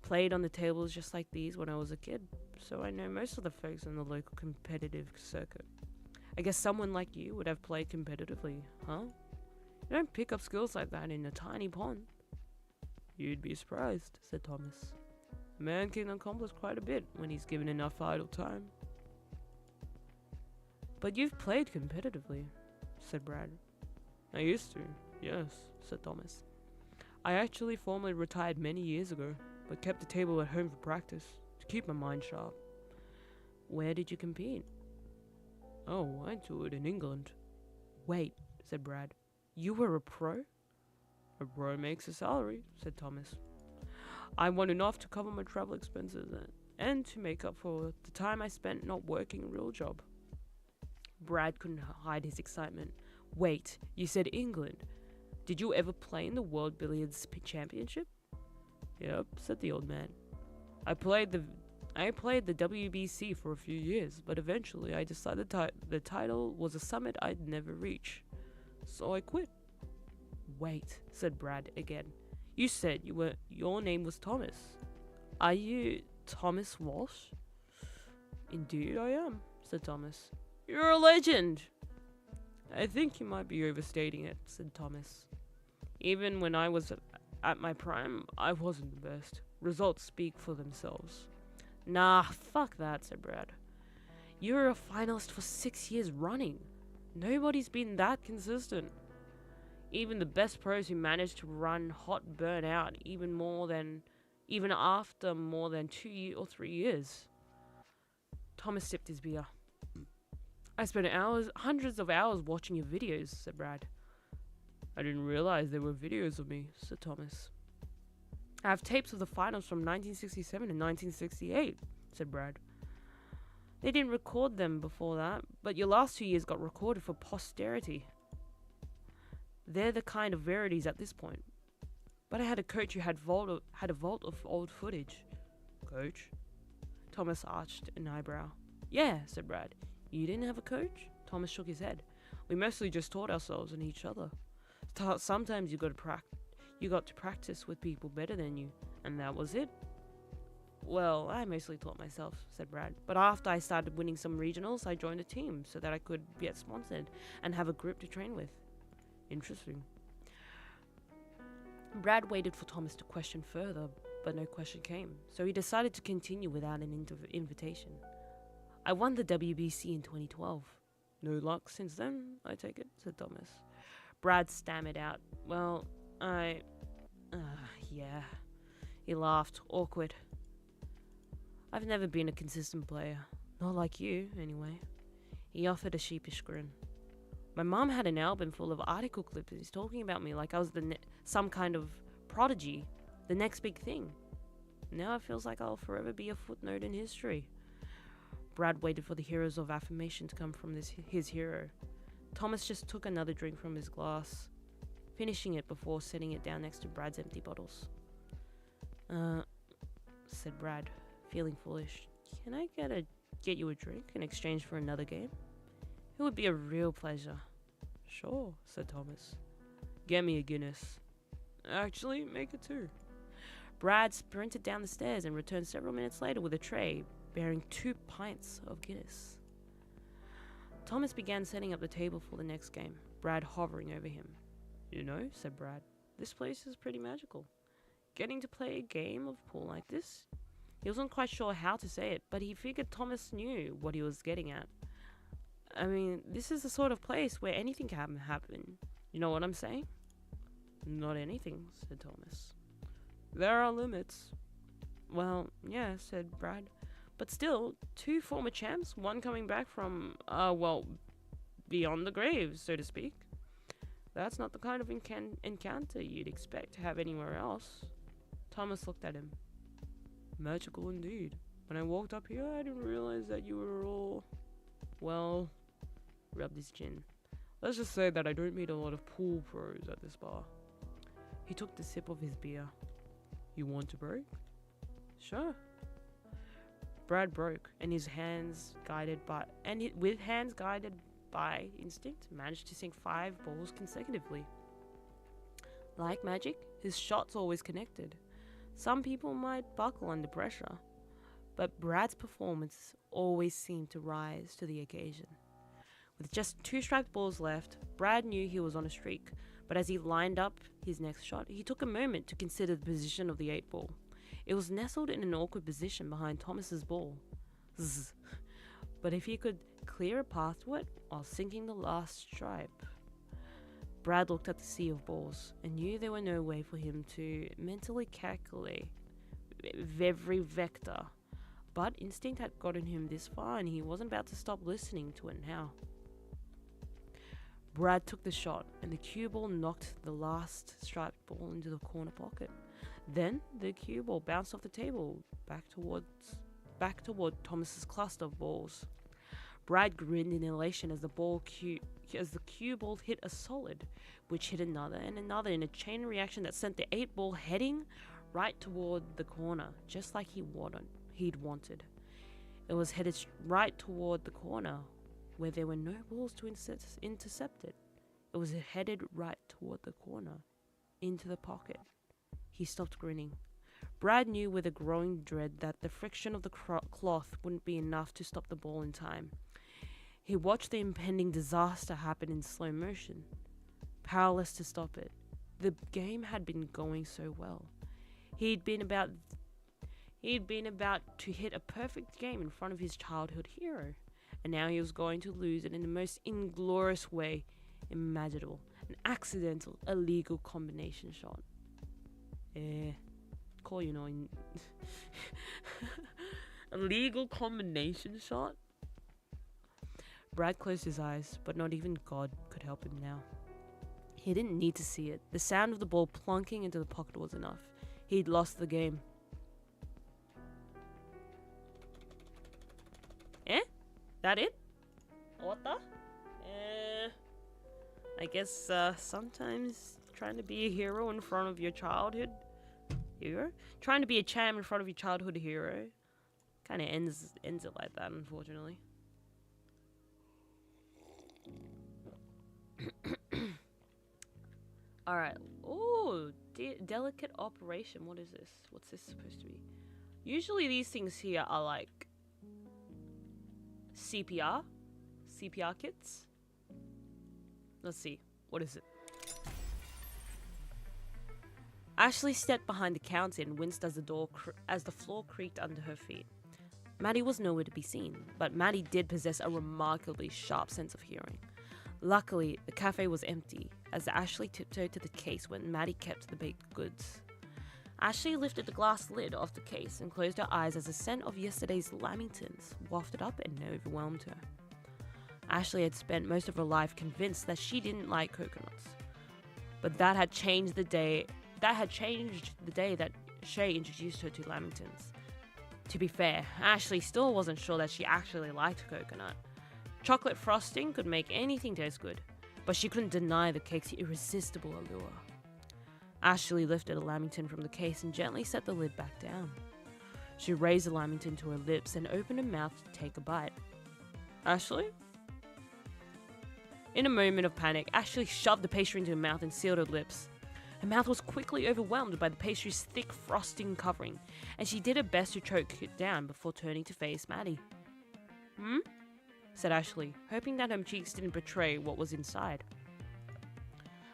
Played on the tables just like these when I was a kid, so I know most of the folks in the local competitive circuit. I guess someone like you would have played competitively, huh? You don't pick up skills like that in a tiny pond. You'd be surprised, said Thomas. A man can accomplish quite a bit when he's given enough idle time. But you've played competitively, said Brad. I used to, yes, said Thomas. I actually formally retired many years ago, but kept the table at home for practice, to keep my mind sharp. Where did you compete? Oh, I toured in England. Wait, said Brad. You were a pro? A pro makes a salary, said Thomas. I won enough to cover my travel expenses and to make up for the time I spent not working a real job. Brad couldn't hide his excitement. Wait, you said England. Did you ever play in the World Billiards Championship? Yep, said the old man. I played the WBC for a few years, but eventually I decided the title was a summit I'd never reach. So I quit. Wait, said Brad again. You said your name was Thomas. Are you Thomas Walsh? Indeed I am, said Thomas. You're a legend! I think you might be overstating it, said Thomas. Even when I was at my prime, I wasn't the best. Results speak for themselves. Nah, fuck that, said Brad. You were a finalist for 6 years running. Nobody's been that consistent. Even the best pros who managed to run hot burn out even after more than 2 or 3 years. Thomas sipped his beer. I spent hundreds of hours watching your videos, said Brad. I didn't realize there were videos of me, said Thomas. I have tapes of the finals from 1967 and 1968, said Brad. They didn't record them before that, but your last 2 years got recorded for posterity. They're the kind of rarities at this point. But I had a coach who had a vault of old footage. Coach? Thomas arched an eyebrow. Yeah, said Brad. You didn't have a coach? Thomas shook his head. We mostly just taught ourselves and each other. Sometimes you got to practice with people better than you, and that was it. Well, I mostly taught myself, said Brad. But after I started winning some regionals, I joined a team so that I could get sponsored and have a group to train with. Interesting. Brad waited for Thomas to question further, but no question came, so he decided to continue without an invitation. I won the WBC in 2012. No luck since then, I take it, said Thomas. Brad stammered out. Well, yeah. He laughed, awkward. I've never been a consistent player. Not like you, anyway. He offered a sheepish grin. My mom had an album full of article clippings talking about me like I was some kind of prodigy, the next big thing. Now it feels like I'll forever be a footnote in history. Brad waited for the heroes of affirmation to come from his hero. Thomas just took another drink from his glass, finishing it before setting it down next to Brad's empty bottles. Said Brad, feeling foolish. Can I get you a drink in exchange for another game? It would be a real pleasure. Sure, said Thomas. Get me a Guinness. Actually, make it 2. Brad sprinted down the stairs and returned several minutes later with a tray bearing 2 pints of Guinness. Thomas began setting up the table for the next game, Brad hovering over him. You know, said Brad, this place is pretty magical. Getting to play a game of pool like this? He wasn't quite sure how to say it, but he figured Thomas knew what he was getting at. I mean, this is the sort of place where anything can happen. You know what I'm saying? Not anything, said Thomas. There are limits. Well, yeah, said Brad. But still, 2 former champs, one coming back from, beyond the grave, so to speak. That's not the kind of encounter you'd expect to have anywhere else. Thomas looked at him. Magical indeed. When I walked up here, I didn't realize that you were all... Well, rubbed his chin. Let's just say that I don't meet a lot of pool pros at this bar. He took the sip of his beer. You want to break? Sure. Brad broke, and with hands guided by instinct, managed to sink 5 balls consecutively. Like magic, his shots always connected. Some people might buckle under pressure, but Brad's performance always seemed to rise to the occasion. With just 2 striped balls left, Brad knew he was on a streak, but as he lined up his next shot, he took a moment to consider the position of the 8 ball. It was nestled in an awkward position behind Thomas's ball. Zzz. But if he could clear a path to it while sinking the last stripe... Brad looked at the sea of balls and knew there were no way for him to mentally calculate every vector. But instinct had gotten him this far and he wasn't about to stop listening to it now. Brad took the shot and the cue ball knocked the last striped ball into the corner pocket. Then the cue ball bounced off the table back toward Thomas's cluster of balls. Brad grinned in elation as the cue ball hit a solid, which hit another and another in a chain reaction that sent the 8 ball heading right toward the corner, just like he'd wanted. It was headed right toward the corner, where there were no balls to intercept it. It was headed right toward the corner, into the pocket. He stopped grinning. Brad knew with a growing dread that the friction of the cloth wouldn't be enough to stop the ball in time. He watched the impending disaster happen in slow motion, powerless to stop it. The game had been going so well. He'd been about to hit a perfect game in front of his childhood hero, and now he was going to lose it in the most inglorious way imaginable. An accidental, illegal combination shot. A legal combination shot? Brad closed his eyes, but not even God could help him now. He didn't need to see it. The sound of the ball plunking into the pocket was enough. He'd lost the game. That it? What the? I guess sometimes trying to be a hero in front of your childhood hero? Trying to be a champ in front of your childhood hero kind of ends it like that, unfortunately. Alright. Oh, delicate operation. What is this? What's this supposed to be? Usually these things here are like CPR kits. Let's see. What is it? Ashley stepped behind the counter and winced as the floor creaked under her feet. Maddie was nowhere to be seen, but Maddie did possess a remarkably sharp sense of hearing. Luckily, the cafe was empty, as Ashley tiptoed to the case where Maddie kept the baked goods. Ashley lifted the glass lid off the case and closed her eyes as the scent of yesterday's lamingtons wafted up and overwhelmed her. Ashley had spent most of her life convinced that she didn't like coconuts, but that had changed the day that Shay introduced her to lamingtons. To be fair, Ashley still wasn't sure that she actually liked coconut. Chocolate frosting could make anything taste good, but she couldn't deny the cake's irresistible allure. Ashley lifted a lamington from the case and gently set the lid back down. She raised the lamington to her lips and opened her mouth to take a bite. Ashley? In a moment of panic, Ashley shoved the pastry into her mouth and sealed her lips. Her mouth was quickly overwhelmed by the pastry's thick frosting covering, and she did her best to choke it down before turning to face Maddie. "Hmm?" said Ashley, hoping that her cheeks didn't betray what was inside.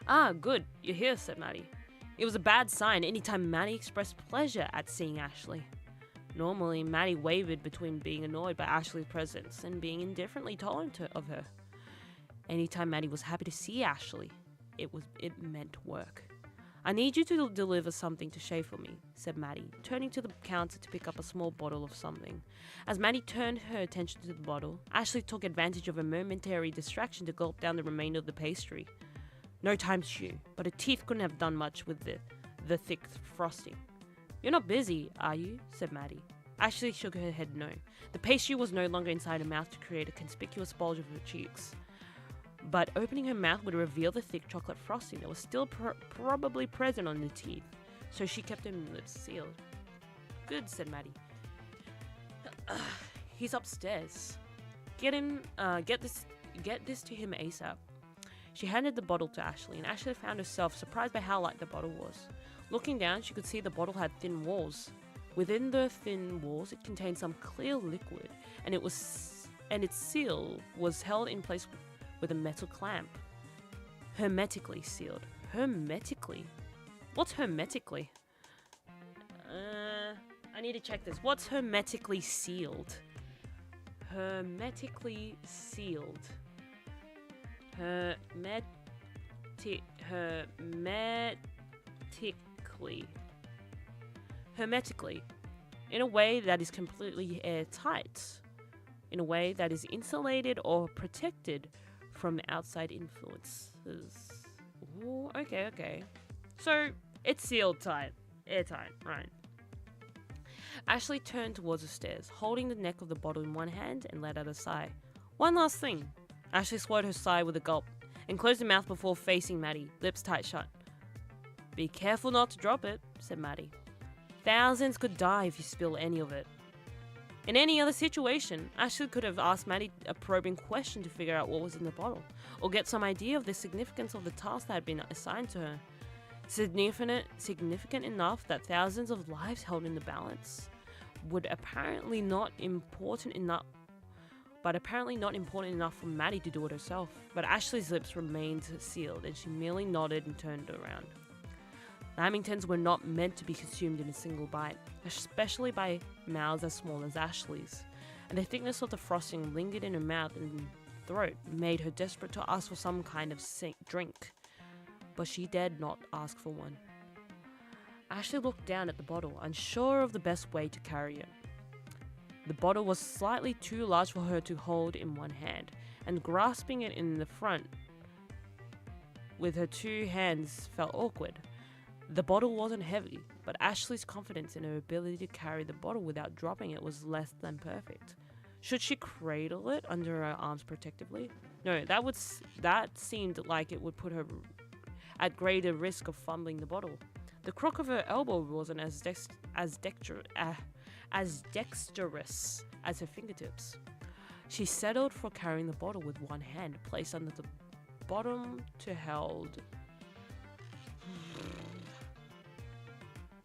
"Ah, good, you're here," said Maddie. It was a bad sign anytime Maddie expressed pleasure at seeing Ashley. Normally, Maddie wavered between being annoyed by Ashley's presence and being indifferently tolerant of her. Anytime Maddie was happy to see Ashley, it meant work. "I need you to deliver something to shave for me," said Maddie, turning to the counter to pick up a small bottle of something. As Maddie turned her attention to the bottle, Ashley took advantage of a momentary distraction to gulp down the remainder of the pastry. No time to chew, but her teeth couldn't have done much with the thick frosting. "You're not busy, are you?" said Maddie. Ashley shook her head no. The pastry was no longer inside her mouth to create a conspicuous bulge of her cheeks. But opening her mouth would reveal the thick chocolate frosting that was still probably present on the teeth, so she kept her lips sealed. "Good," said Maddie. "He's upstairs. Get this to him ASAP." She handed the bottle to Ashley, and Ashley found herself surprised by how light the bottle was. Looking down, she could see the bottle had thin walls. Within the thin walls, it contained some clear liquid, and its seal was held in place with a metal clamp. Hermetically sealed. Hermetically? What's hermetically? I need to check this. What's hermetically sealed? Hermetically sealed. Hermetically. In a way that is completely airtight. In a way that is insulated or protected from outside influences. Ooh, okay. So, it's sealed tight. Airtight, right. Ashley turned towards the stairs, holding the neck of the bottle in one hand and let out a sigh. "One last thing." Ashley swallowed her sigh with a gulp and closed her mouth before facing Maddie, lips tight shut. "Be careful not to drop it," said Maddie. "Thousands could die if you spill any of it." In any other situation, Ashley could have asked Maddie a probing question to figure out what was in the bottle, or get some idea of the significance of the task that had been assigned to her. Significant enough that thousands of lives held in the balance would apparently not important enough for Maddie to do it herself. But Ashley's lips remained sealed, and she merely nodded and turned around. Lamingtons were not meant to be consumed in a single bite, especially by mouths as small as Ashley's, and the thickness of the frosting lingered in her mouth and throat made her desperate to ask for some kind of drink, but she dared not ask for one. Ashley looked down at the bottle, unsure of the best way to carry it. The bottle was slightly too large for her to hold in one hand, and grasping it in the front with her two hands felt awkward. The bottle wasn't heavy, but Ashley's confidence in her ability to carry the bottle without dropping it was less than perfect. Should she cradle it under her arms protectively? No, that seemed like it would put her at greater risk of fumbling the bottle. The crook of her elbow wasn't as dexterous as her fingertips. She settled for carrying the bottle with one hand placed under the bottom to hold.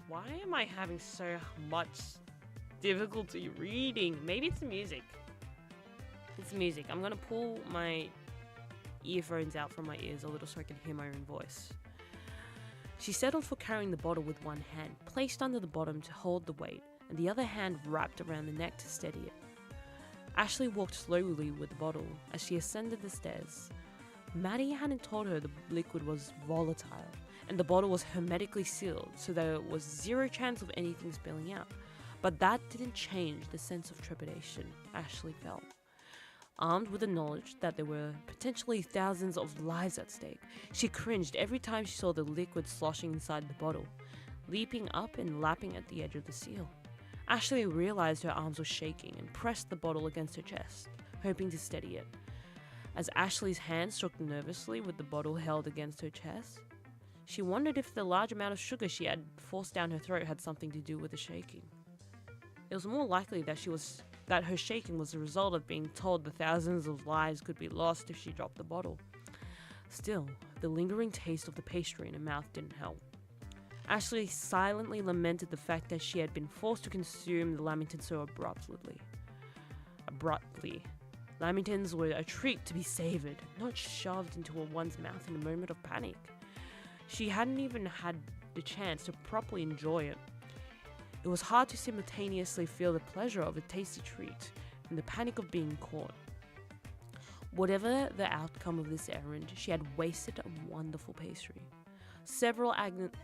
Why am I having so much difficulty reading? Maybe it's the music. It's the music. I'm gonna pull my earphones out from my ears a little so I can hear my own voice. She settled for carrying the bottle with one hand placed under the bottom to hold the weight, and the other hand wrapped around the neck to steady it. Ashley walked slowly with the bottle as she ascended the stairs. Maddie hadn't told her the liquid was volatile, and the bottle was hermetically sealed so there was zero chance of anything spilling out. But that didn't change the sense of trepidation Ashley felt. Armed with the knowledge that there were potentially thousands of lives at stake, she cringed every time she saw the liquid sloshing inside the bottle, leaping up and lapping at the edge of the seal. Ashley realized her arms were shaking and pressed the bottle against her chest, hoping to steady it. As Ashley's hand struck nervously with the bottle held against her chest, she wondered if the large amount of sugar she had forced down her throat had something to do with the shaking. It was more likely that her shaking was the result of being told the thousands of lives could be lost if she dropped the bottle. Still, the lingering taste of the pastry in her mouth didn't help. Ashley silently lamented the fact that she had been forced to consume the lamingtons so abruptly. Lamingtons were a treat to be savored, not shoved into one's mouth in a moment of panic. She hadn't even had the chance to properly enjoy it. It was hard to simultaneously feel the pleasure of a tasty treat and the panic of being caught. Whatever the outcome of this errand, she had wasted a wonderful pastry. Several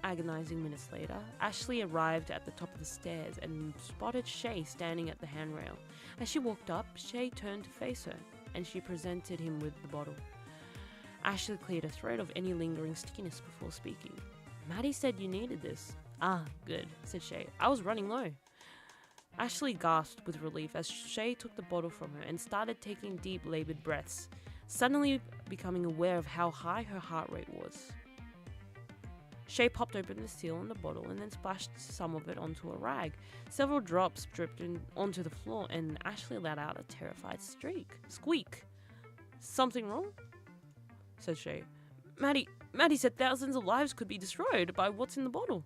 agonizing minutes later, Ashley arrived at the top of the stairs and spotted Shay standing at the handrail. As she walked up, Shay turned to face her, and she presented him with the bottle. Ashley cleared her throat of any lingering stickiness before speaking. Maddie said you needed this. Ah, good, said Shay. I was running low. Ashley gasped with relief as Shay took the bottle from her and started taking deep, labored breaths, suddenly becoming aware of how high her heart rate was. Shay popped open the seal on the bottle and then splashed some of it onto a rag. Several drops dripped onto the floor, and Ashley let out a terrified squeak. Something wrong? Said Shay. Maddie said thousands of lives could be destroyed by what's in the bottle.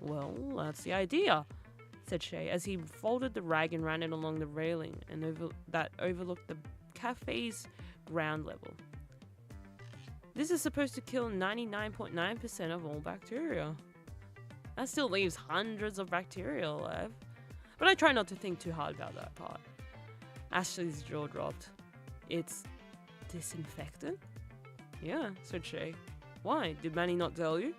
Well, that's the idea, said Shay as he folded the rag and ran it along the railing that overlooked the cafe's ground level. This is supposed to kill 99.9% of all bacteria. That still leaves hundreds of bacteria alive. But I try not to think too hard about that part. Ashley's jaw dropped. It's disinfectant? Yeah, said Shay. Why? Did Manny not tell you?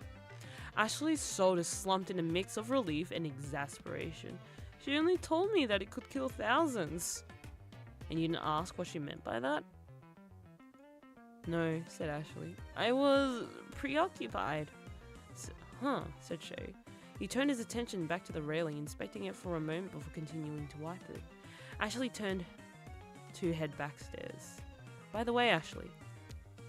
Ashley's shoulders slumped in a mix of relief and exasperation. She only told me that it could kill thousands. And you didn't ask what she meant by that? No, said Ashley. I was preoccupied. Said Shay. He turned his attention back to the railing, inspecting it for a moment before continuing to wipe it. Ashley turned to head backstairs. By the way, Ashley.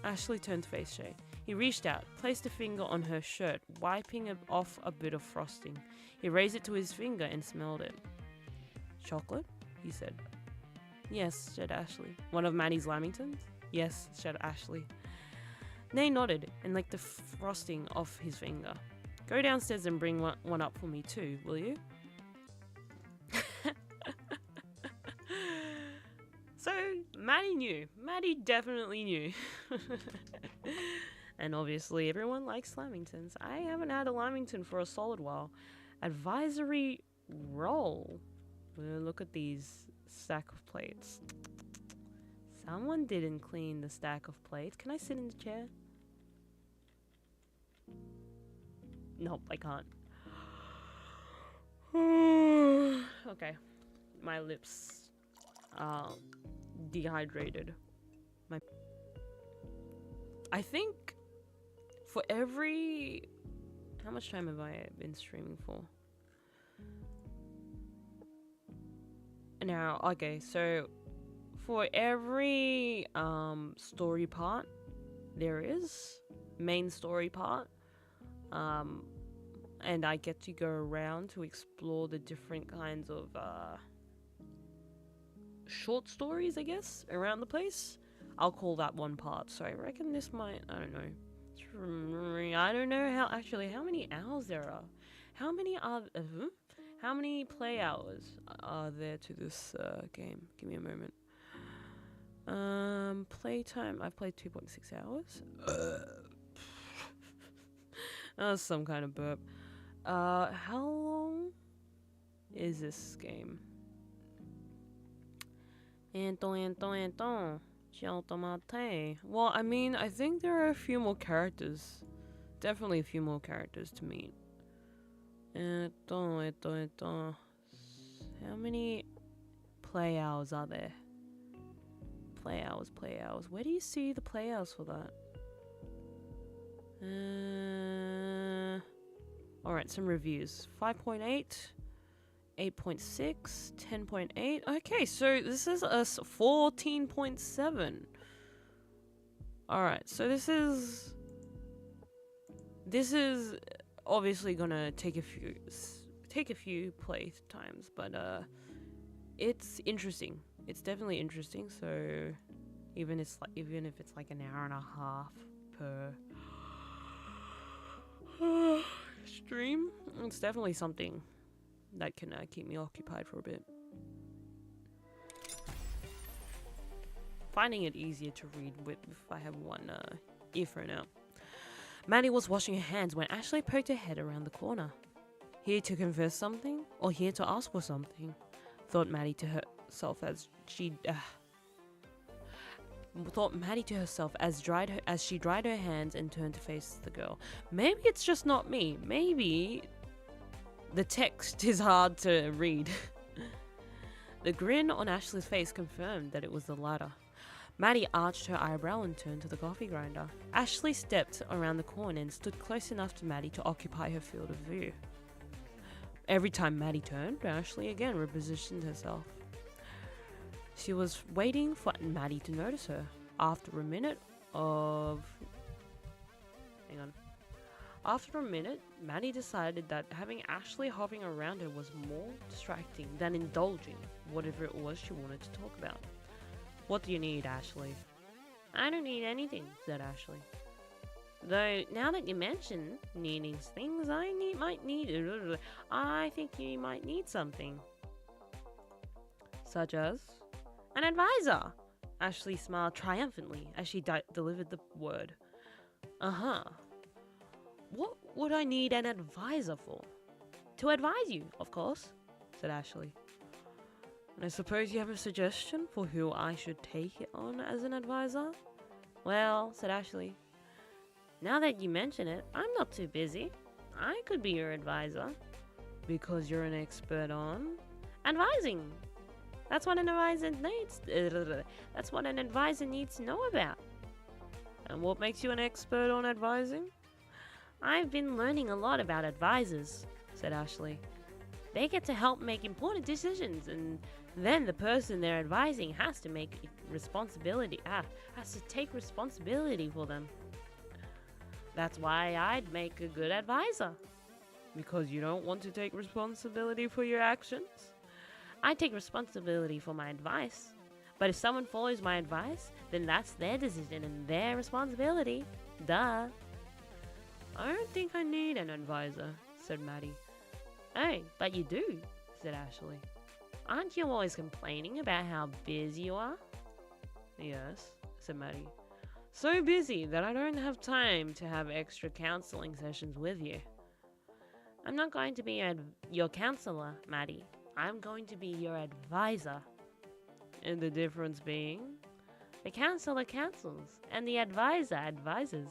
Ashley turned to face Shay. He reached out, placed a finger on her shirt, wiping off a bit of frosting. He raised it to his finger and smelled it. Chocolate? He said. Yes, said Ashley. One of Maddie's Lamingtons? Yes, said Ashley. Nay nodded and licked the frosting off his finger. Go downstairs and bring one up for me too, will you? So, Maddie knew. Maddie definitely knew. And obviously everyone likes Lamingtons. I haven't had a Lamington for a solid while. Advisory roll. Look at these stack of plates. Someone didn't clean the stack of plates. Can I sit in the chair? Nope, I can't. Okay. My lips are dehydrated. I think for every... How much time have I been streaming for? Now, okay, so for every story part there is, main story part, and I get to go around to explore the different kinds of short stories, I guess, around the place. I'll call that one part. So I reckon this might, I don't know how many hours there are. How many play hours are there to this game? Give me a moment. Playtime, I've played 2.6 hours. That was some kind of burp. How long is this game? Well, I mean, I think there are a few more characters. Definitely a few more characters to meet. How many play hours are there? Play hours. Where do you see the play hours for that? Alright, some reviews. 5.8, 8.6, 10.8. Okay, so this is a 14.7. Alright, so this is obviously gonna take a few play times, but it's interesting. It's definitely interesting. So even if it's like an hour and a half per stream, it's definitely something that can keep me occupied for a bit. Finding it easier to read with if I have one earphone out. Maddie was washing her hands when Ashley poked her head around the corner. Here to confess something, or here to ask for something? Thought Maddie to herself as she dried her hands and turned to face the girl. Maybe it's just not me. Maybe the text is hard to read. The grin on Ashley's face confirmed that it was the latter. Maddie arched her eyebrow and turned to the coffee grinder. Ashley stepped around the corner and stood close enough to Maddie to occupy her field of view. Every time Maddie turned, Ashley again repositioned herself. She was waiting for Maddie to notice her. After a minute, Maddie decided that having Ashley hovering around her was more distracting than indulging whatever it was she wanted to talk about. What do you need, Ashley? I don't need anything, said Ashley. Though, now that you mention needing things, I think you might need something. Such as? An advisor! Ashley smiled triumphantly as she delivered the word. Uh-huh. What would I need an advisor for? To advise you, of course, said Ashley. And I suppose you have a suggestion for who I should take it on as an advisor? Well, said Ashley, now that you mention it, I'm not too busy. I could be your advisor. Because you're an expert on advising. That's what an advisor needs. That's what an advisor needs to know about. And what makes you an expert on advising? I've been learning a lot about advisors, said Ashley. They get to help make important decisions, and then the person they're advising has to take responsibility for them. That's why I'd make a good advisor. Because you don't want to take responsibility for your actions? I take responsibility for my advice. But if someone follows my advice, then that's their decision and their responsibility. Duh. I don't think I need an advisor, said Maddie. Oh, but you do, said Ashley. Aren't you always complaining about how busy you are? Yes, said Maddie. So busy that I don't have time to have extra counseling sessions with you. I'm not going to be your counselor, Maddie. I'm going to be your advisor. And the difference being? The counselor counsels, and the advisor advises.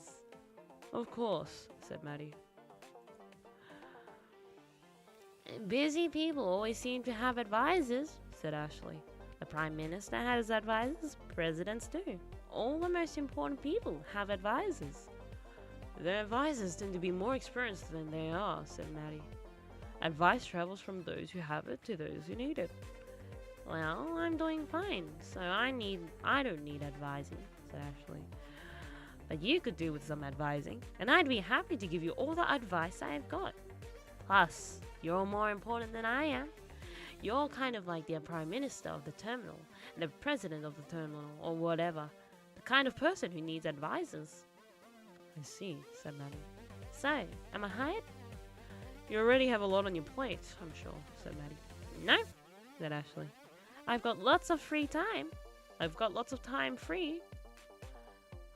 Of course, said Maddie. Busy people always seem to have advisors, said Ashley. The Prime Minister has advisors, presidents do. All the most important people have advisors. Their advisors tend to be more experienced than they are, said Maddie. Advice travels from those who have it to those who need it. Well, I'm doing fine, so I don't need advising, said Ashley. But you could do with some advising, and I'd be happy to give you all the advice I've got. Plus, you're more important than I am. You're kind of like the Prime Minister of the terminal, and the President of the terminal, or whatever. The kind of person who needs advisors. I see, said Maddie. So, am I hired? You already have a lot on your plate, I'm sure, said Maddie. No, said Ashley. I've got lots of free time. I've got lots of time free.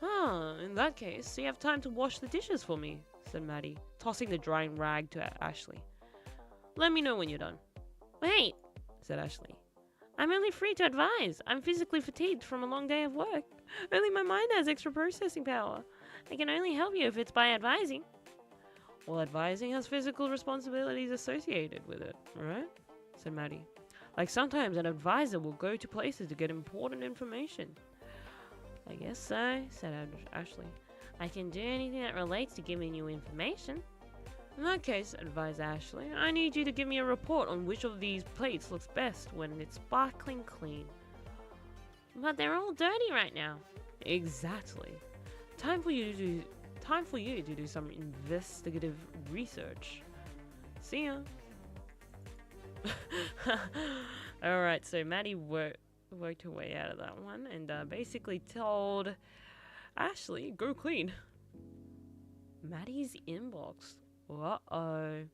Ah, in that case, you have time to wash the dishes for me, said Maddie, tossing the drying rag to Ashley. Let me know when you're done. Wait, said Ashley. I'm only free to advise. I'm physically fatigued from a long day of work. Only my mind has extra processing power. I can only help you if it's by advising. Well, advising has physical responsibilities associated with it, right? Said Maddie. Like sometimes an advisor will go to places to get important information. I guess so, said Ashley. I can do anything that relates to giving you information. In that case, advised Ashley, I need you to give me a report on which of these plates looks best when it's sparkling clean. But they're all dirty right now. Exactly. Time for you to do some investigative research. See ya. Alright, so Maddie worked her way out of that one and basically told Ashley, go clean Maddie's inbox. Uh-oh.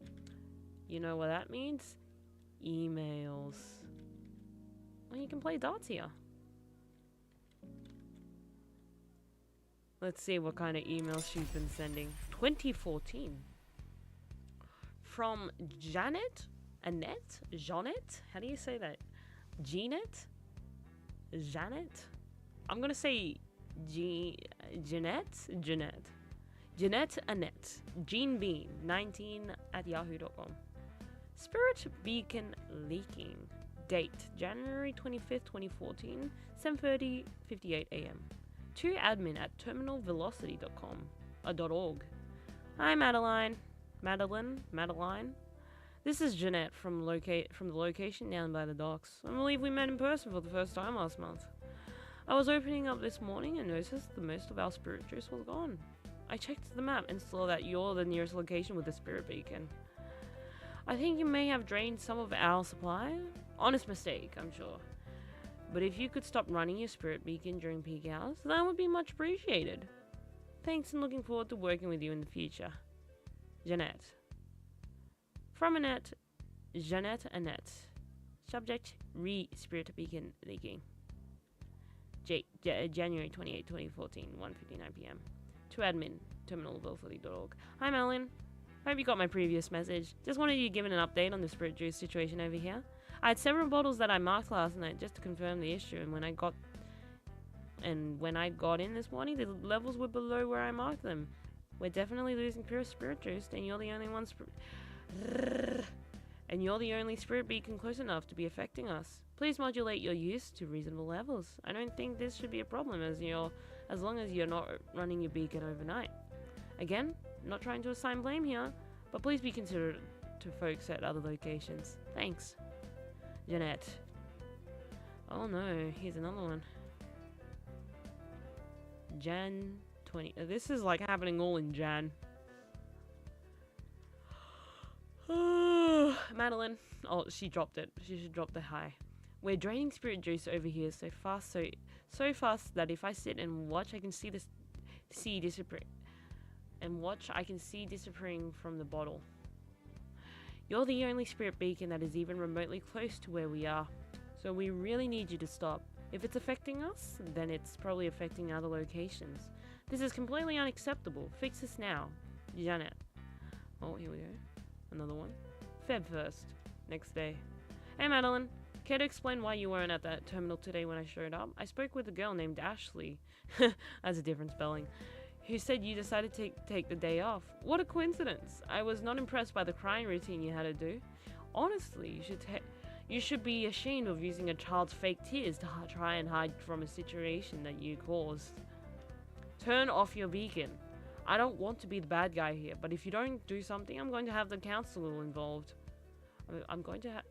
You know what that means? Emails. Well, you can play darts here. Let's see what kind of emails she's been sending. 2014. from Janet? Annette? Jeanette? How do you say that? Jeanette? Janet? I'm gonna say Jeanette? Jeanette Annette. Jean Bean, 19 at yahoo.com. Spirit Beacon leaking. Date, January 25th, 2014, 7:58 a.m. To admin at terminalvelocity.com.org. Hi Madeline. This is Jeanette from the location down by the docks. I believe we met in person for the first time last month. I was opening up this morning and noticed that most of our spirit juice was gone. I checked the map and saw that you're the nearest location with the spirit beacon. I think you may have drained some of our supply. Honest mistake, I'm sure. But if you could stop running your spirit beacon during peak hours, that would be much appreciated. Thanks and looking forward to working with you in the future. Jeanette. From Annette, Jeanette Annette. Subject, spirit beacon leaking. January 28, 2014, 1:59 p.m. To admin, terminalvelocity.org. Hi Melon. Hope you got my previous message. Just wanted you to give an update on the spirit juice situation over here. I had several bottles that I marked last night just to confirm the issue, and when I got in this morning, the levels were below where I marked them. We're definitely losing pure spirit juice, and you're the only one spirit beacon close enough to be affecting us. Please modulate your use to reasonable levels. I don't think this should be a problem as long as you're not running your beacon overnight. Again, not trying to assign blame here, but please be considerate to folks at other locations. Thanks. Jeanette. Oh no, here's another one. Jan 20. This is like happening all in Jan. Madeline. Oh, she dropped it. She should drop the high. We're draining spirit juice over here so fast that if I sit and watch, I can see disappearing from the bottle. You're the only spirit beacon that is even remotely close to where we are, so we really need you to stop. If it's affecting us, then it's probably affecting other locations. This is completely unacceptable. Fix this now. Janet. Oh, here we go. Another one. Feb 1st. Next day. Hey Madeline. Care to explain why you weren't at that terminal today when I showed up? I spoke with a girl named Ashley. That's a different spelling. Who said you decided to take the day off. What a coincidence. I was not impressed by the crying routine you had to do. Honestly, you should be ashamed of using a child's fake tears to try and hide from a situation that you caused. Turn off your beacon. I don't want to be the bad guy here, but if you don't do something, I'm going to have the council involved. I'm going to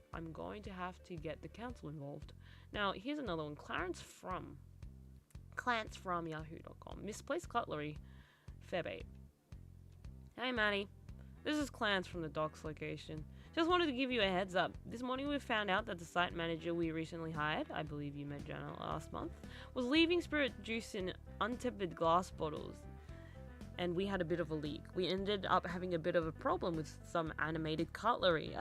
have to get the council involved. Now, here's another one. Clarence from yahoo.com. Misplaced cutlery. Feb 8. Hey Maddie. This is Clarence from the docks location. Just wanted to give you a heads up. This morning we found out that the site manager we recently hired, I believe you met Jenna last month, was leaving spirit juice in untempered glass bottles. And we had a bit of a leak. We ended up having a bit of a problem with some animated cutlery.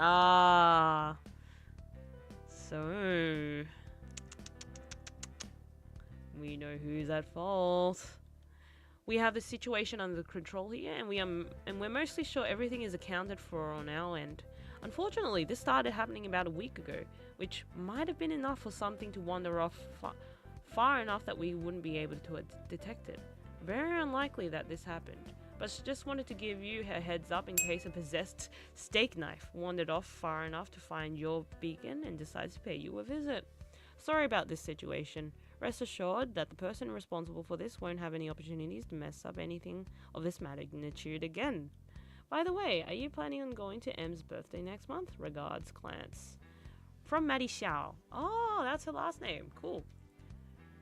So we know who's at fault. We have the situation under control here, and we're mostly sure everything is accounted for on our end. Unfortunately, this started happening about a week ago, which might have been enough for something to wander off far enough that we wouldn't be able to detect it. Very unlikely that this happened, but just wanted to give you a heads up in case a possessed steak knife wandered off far enough to find your beacon and decides to pay you a visit. Sorry about this situation. Rest assured that the person responsible for this won't have any opportunities to mess up anything of this magnitude again. By the way, are you planning on going to M's birthday next month? Regards, Clance. From Maddie Xiao. Oh, that's her last name. Cool.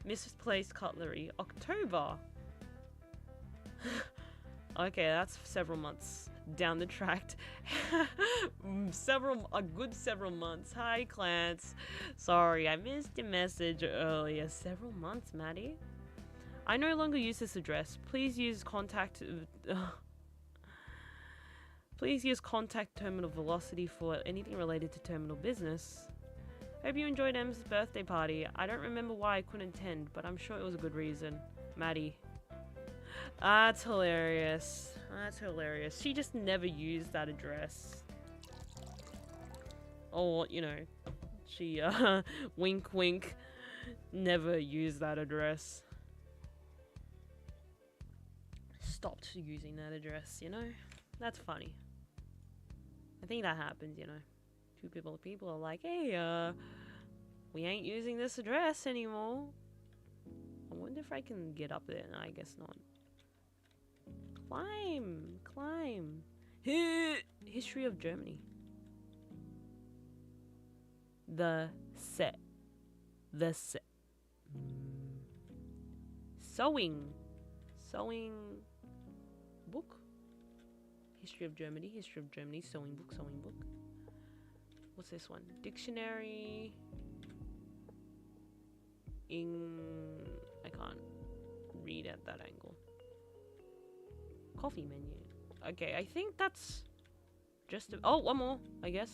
Misplaced cutlery. October. Okay, that's several months down the track. A good several months. Hi, Clance. Sorry, I missed your message earlier. Several months, Maddie. I no longer use this address. Please use contact terminal velocity for anything related to terminal business. Hope you enjoyed M's birthday party. I don't remember why I couldn't attend, but I'm sure it was a good reason. Maddie. That's hilarious. That's hilarious. She just never used that address. Or, you know, she, wink wink, never used that address. Stopped using that address, you know? That's funny. I think that happens, you know. People are like, hey, we ain't using this address anymore. I wonder if I can get up there. No, I guess not. Climb. History of Germany. The set. Sewing book. History of Germany, sewing book. What's this one? Dictionary. I can't read at that angle. Coffee menu. Okay, I think that's just oh, one more, I guess.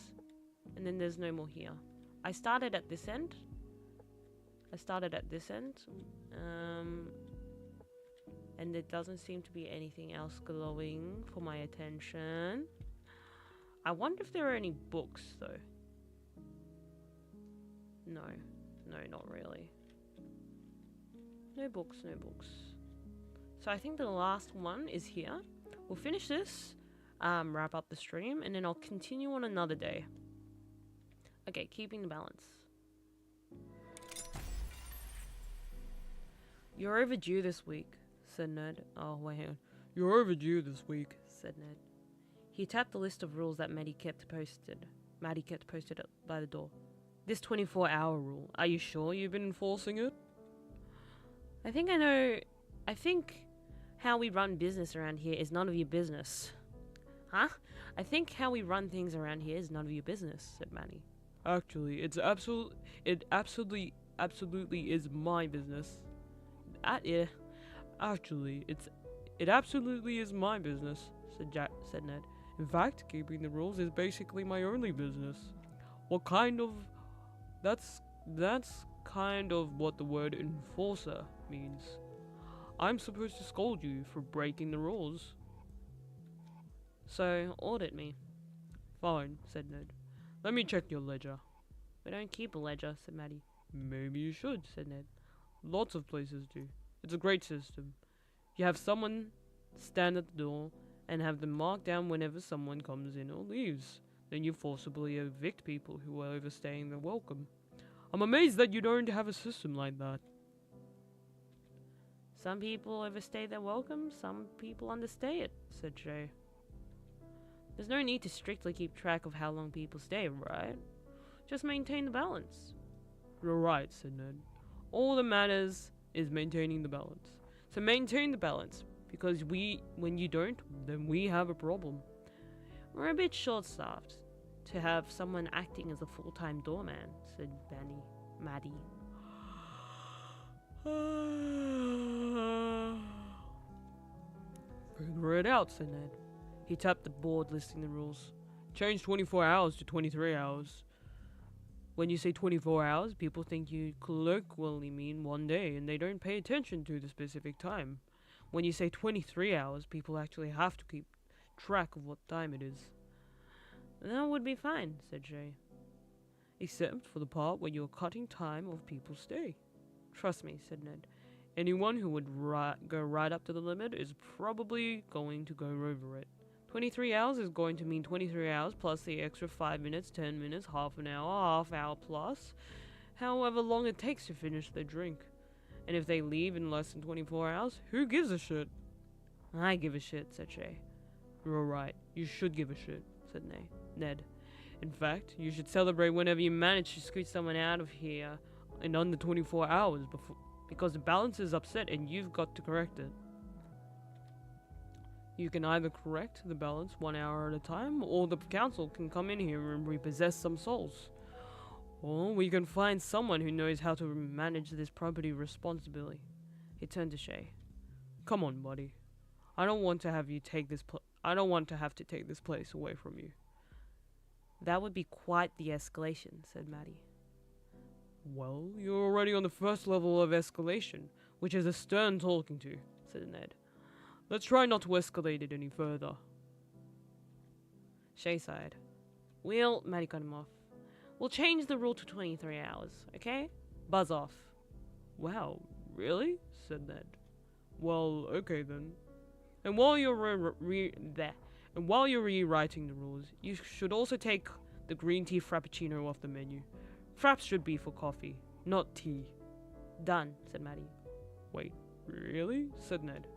And then there's no more here. I started at this end. And there doesn't seem to be anything else glowing for my attention. I wonder if there are any books though. No, not really. No books. So I think the last one is here. We'll finish this, wrap up the stream, and then I'll continue on another day. Okay, keeping the balance. You're overdue this week, said Ned. Oh, wait, hang on. You're overdue this week, said Ned. He tapped the list of rules that Maddie kept posted by the door. This 24-hour rule. Are you sure you've been enforcing it? I think how we run business around here is none of your business. Huh? I think how we run things around here is none of your business, said Maddie. Actually, it absolutely is my business. It absolutely is my business, said Ned. In fact, keeping the rules is basically my only business. That's kind of what the word enforcer means. I'm supposed to scold you for breaking the rules. So, audit me. Fine, said Ned. Let me check your ledger. We don't keep a ledger, said Maddie. Maybe you should, said Ned. Lots of places do. It's a great system. You have someone stand at the door and have them mark down whenever someone comes in or leaves. Then you forcibly evict people who are overstaying their welcome. I'm amazed that you don't have a system like that. Some people overstay their welcome, some people understay it, said Shay. There's no need to strictly keep track of how long people stay, right? Just maintain the balance. You're right, said Ned. All that matters is maintaining the balance. So maintain the balance, because when you don't, then we have a problem. We're a bit short-staffed to have someone acting as a full-time doorman, said Maddie. Figure it out, said Ned. He tapped the board listing the rules. Change 24 hours to 23 hours. When you say 24 hours, people think you colloquially mean one day, and they don't pay attention to the specific time. When you say 23 hours, people actually have to keep track of what time it is. That would be fine, said Jay. Except for the part where you're cutting time of people's stay. Trust me, said Ned. Anyone who would go right up to the limit is probably going to go over it. 23 hours is going to mean 23 hours plus the extra 5 minutes, 10 minutes, half hour plus, however long it takes to finish their drink. And if they leave in less than 24 hours, who gives a shit? I give a shit, said Shay. You're right, you should give a shit, said Ned. In fact, you should celebrate whenever you manage to scoot someone out of here in under 24 hours because the balance is upset and you've got to correct it. You can either correct the balance 1 hour at a time, or the council can come in here and repossess some souls. Or we can find someone who knows how to manage this property responsibly. He turned to Shay. Come on, buddy. I don't want to have to take this place away from you. That would be quite the escalation, said Maddie. Well, you're already on the first level of escalation, which is a stern talking to, said Ned. Let's try not to escalate it any further. Shay sighed. Well, Maddie cut him off. We'll change the rule to 23 hours, okay? Buzz off. Wow, really? Said Ned. Well, okay then. And while you're rewriting the rules, you should also take the green tea frappuccino off the menu. Fraps should be for coffee, not tea. Done, said Maddie. Wait, really? Said Ned.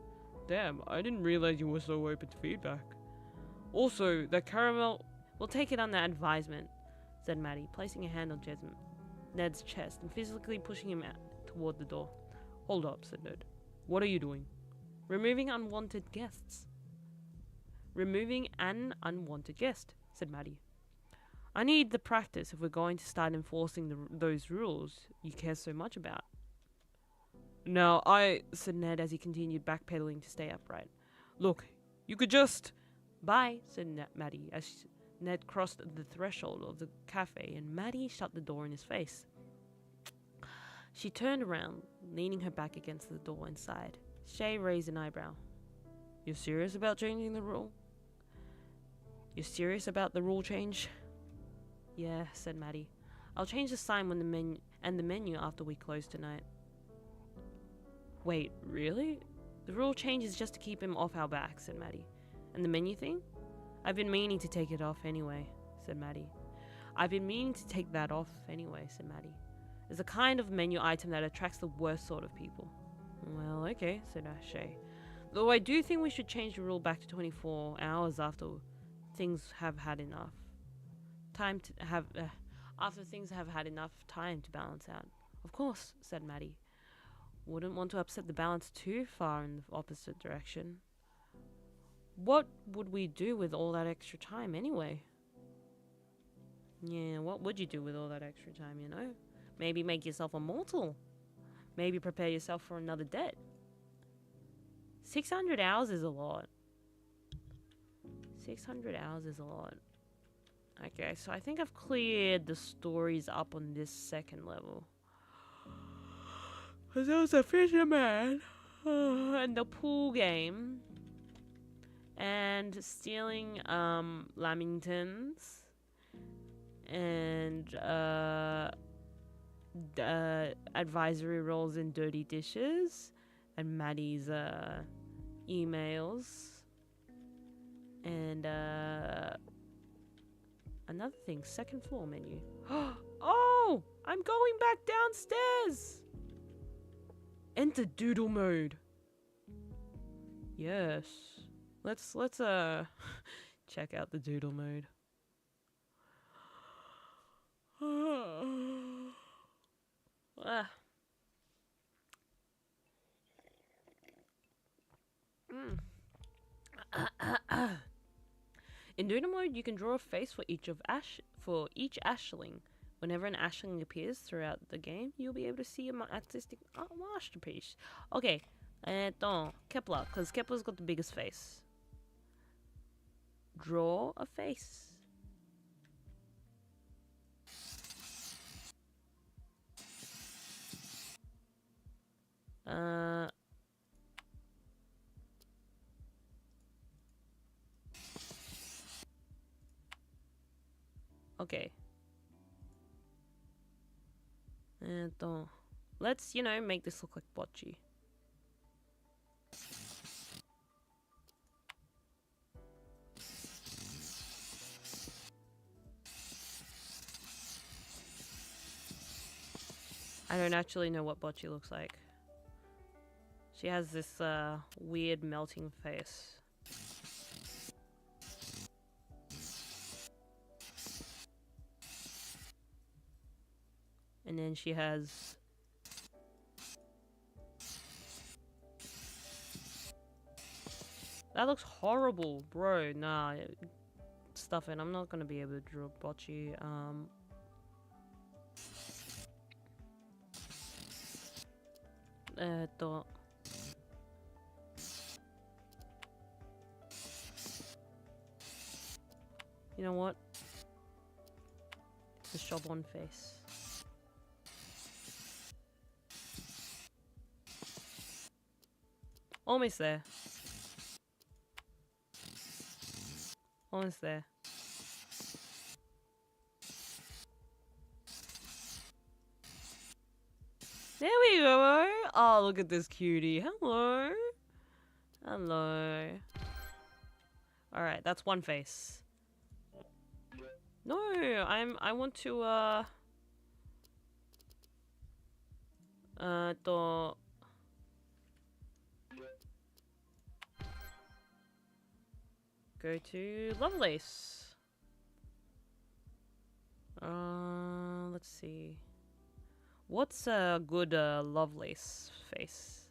Damn, I didn't realize you were so open to feedback. Also, the caramel... We'll take it under advisement, said Maddie, placing a hand on Ned's chest and physically pushing him out toward the door. Hold up, said Ned. What are you doing? Removing unwanted guests. Removing an unwanted guest, said Maddie. I need the practice if we're going to start enforcing those rules you care so much about. No, said Ned as he continued backpedaling to stay upright. Look, you could just... Bye, said Maddie as Ned crossed the threshold of the cafe and Maddie shut the door in his face. She turned around, leaning her back against the door and sighed. Shay raised an eyebrow. You're serious about changing the rule? You're serious about the rule change? Yeah, said Maddie. I'll change the sign when the menu after we close tonight. Wait, really? The rule change is just to keep him off our back, said Maddie. And the menu thing? I've been meaning to take it off anyway, said Maddie. I've been meaning to take that off anyway, said Maddie. It's a kind of menu item that attracts the worst sort of people. Well, okay, said Shay. Though I do think we should change the rule back to 24 hours after things have had enough time to have... after things have had enough time to balance out. Of course, said Maddie. Wouldn't want to upset the balance too far in the opposite direction. What would we do with all that extra time anyway? Yeah, what would you do with all that extra time, you know? Maybe make yourself immortal. Maybe prepare yourself for another debt. 600 hours is a lot. 600 hours is a lot. Okay, so I think I've cleared the stories up on this second level. Because there was a fisherman and the pool game and stealing lamingtons and advisory roles in dirty dishes and Maddie's emails and another thing, second floor menu. Oh, I'm going back downstairs. Enter doodle mode. Yes. Let's check out the doodle mode. In doodle mode, you can draw a face for each ashling. Whenever an ashling appears throughout the game, you'll be able to see an artistic masterpiece. Okay, Kepler, because Kepler's got the biggest face. Draw a face. Okay. Let's, make this look like bocce. I don't actually know what bocce looks like. She has this weird melting face. And then she has... That looks horrible, bro. Nah, stuff it. I'm not gonna be able to draw bocce. You know what? It's a Shoblon face. Almost there. Almost there. There we go. Oh, look at this cutie. Hello. Hello. Alright, that's one face. No, I want to, go to Lovelace. Let's see. What's a good Lovelace face?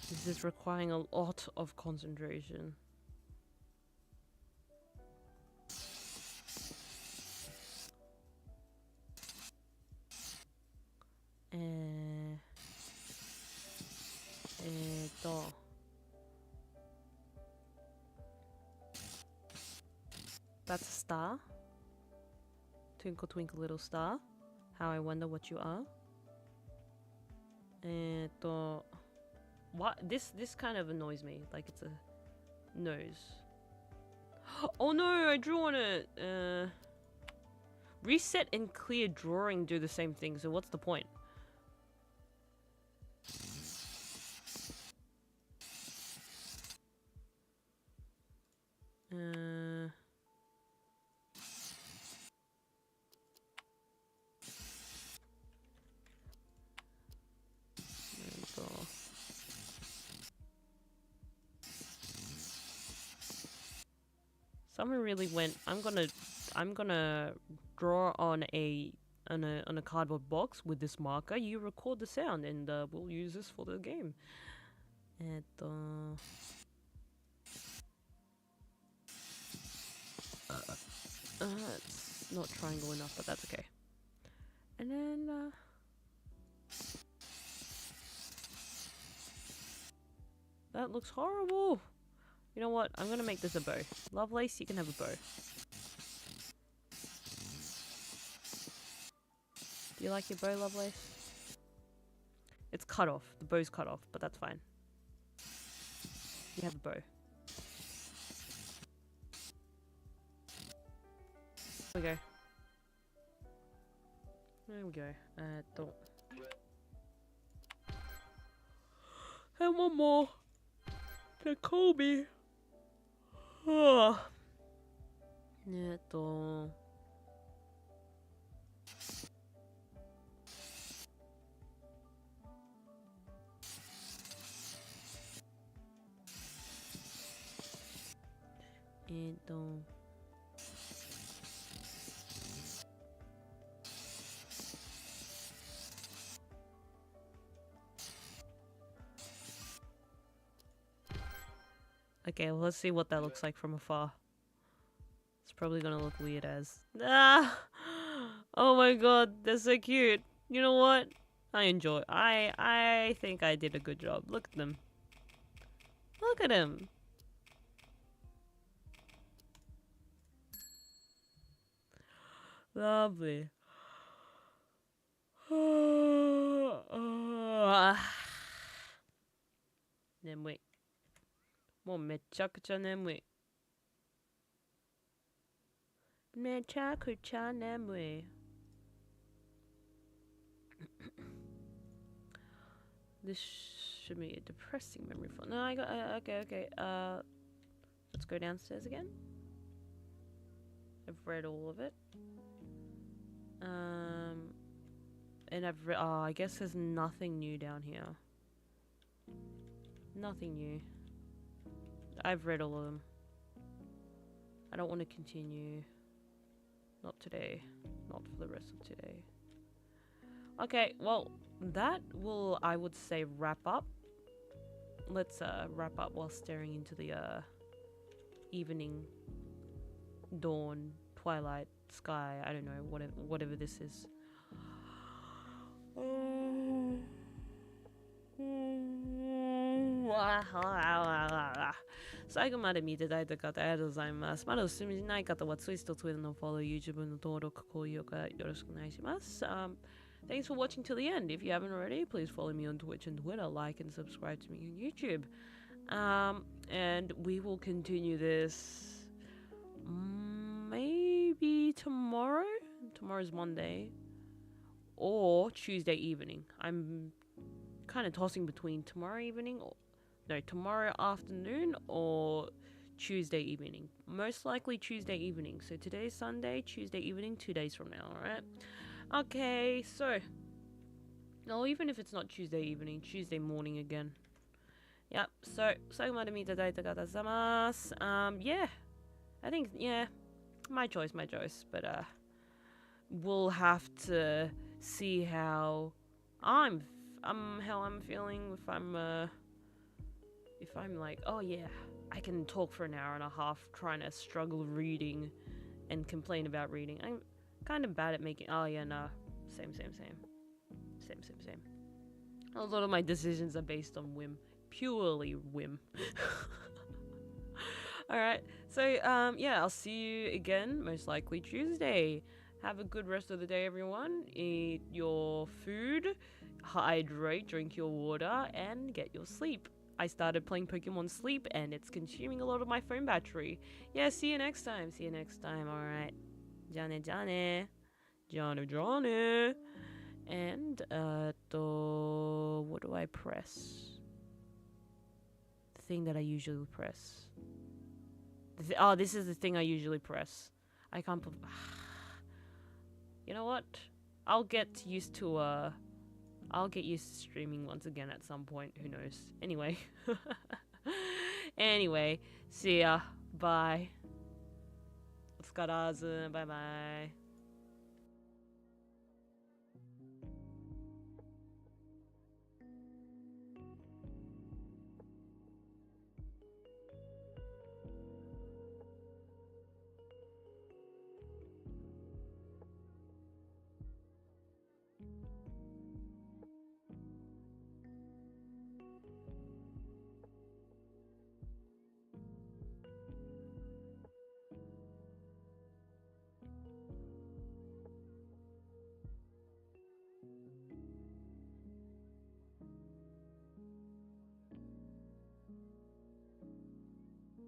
This is requiring a lot of concentration. That's a star. Twinkle, twinkle, little star. How I wonder what you are. What? This kind of annoys me. Like it's a nose. Oh no! I drew on it. Reset and clear drawing do the same thing. So what's the point? Someone really went. I'm gonna draw on a cardboard box with this marker. You record the sound, and we'll use this for the game. It's not triangle enough, but that's okay. And then that looks horrible. You know what? I'm gonna make this a bow. Lovelace, you can have a bow. Do you like your bow, Lovelace? It's cut off. The bow's cut off, but that's fine. You have a bow. There we go. There we go. And one more. To Kobe. Oh. Okay, well, let's see what that looks like from afar. It's probably gonna look weird as... Ah! Oh my god, they're so cute. You know what? I enjoy... I think I did a good job. Look at them. Look at him. Lovely.眠い。もうめちゃくちゃ眠い。めちゃくちゃ眠い。This should be a depressing memory file. No, I got... okay. Let's go downstairs again. I've read all of it. And I've read... Oh, I guess there's nothing new down here. Nothing new. I've read all of them. I don't want to continue. Not today. Not for the rest of today. Okay, well, that will, I would say, wrap up. Let's wrap up while staring into the evening, dawn, twilight, sky. I don't know, whatever this is. 最後まで見ていただいた方ありがとうございます。まだお勧めしない方は Twist、Twitter のフォロー、YouTube の登録、高評価よろしくお願いします。Thanks for watching till the end. If you haven't already, please follow me on Twitch and Twitter, like and subscribe to me on YouTube. And we will continue this maybe tomorrow. Tomorrow's Monday. Or Tuesday evening. I'm kind of tossing between tomorrow evening or tomorrow afternoon or Tuesday evening. Most likely Tuesday evening. So today's Sunday, Tuesday evening, 2 days from now, alright? Okay, so even if it's not Tuesday evening, Tuesday morning again. Yep, so 最後まで見ていただいた方様yeah, I think, yeah, my choice, but we'll have to see how I'm feeling if I'm like, oh yeah, I can talk for an hour and a half trying to struggle reading and complain about reading. I'm kind of bad at making, oh yeah, no, same. A lot of my decisions are based on whim, purely whim. Alright, so yeah, I'll see you again, most likely Tuesday. Have a good rest of the day, everyone. Eat your food, hydrate, drink your water, and get your sleep. I started playing Pokemon Sleep, and it's consuming a lot of my phone battery. Yeah, see you next time. Alright. じゃあね。And, what do I press? The thing that I usually press. This is the thing I usually press. I can't... You know what? I'll get used to streaming once again at some point. Who knows? Anyway, see ya. Bye. KaLRZ. Bye bye.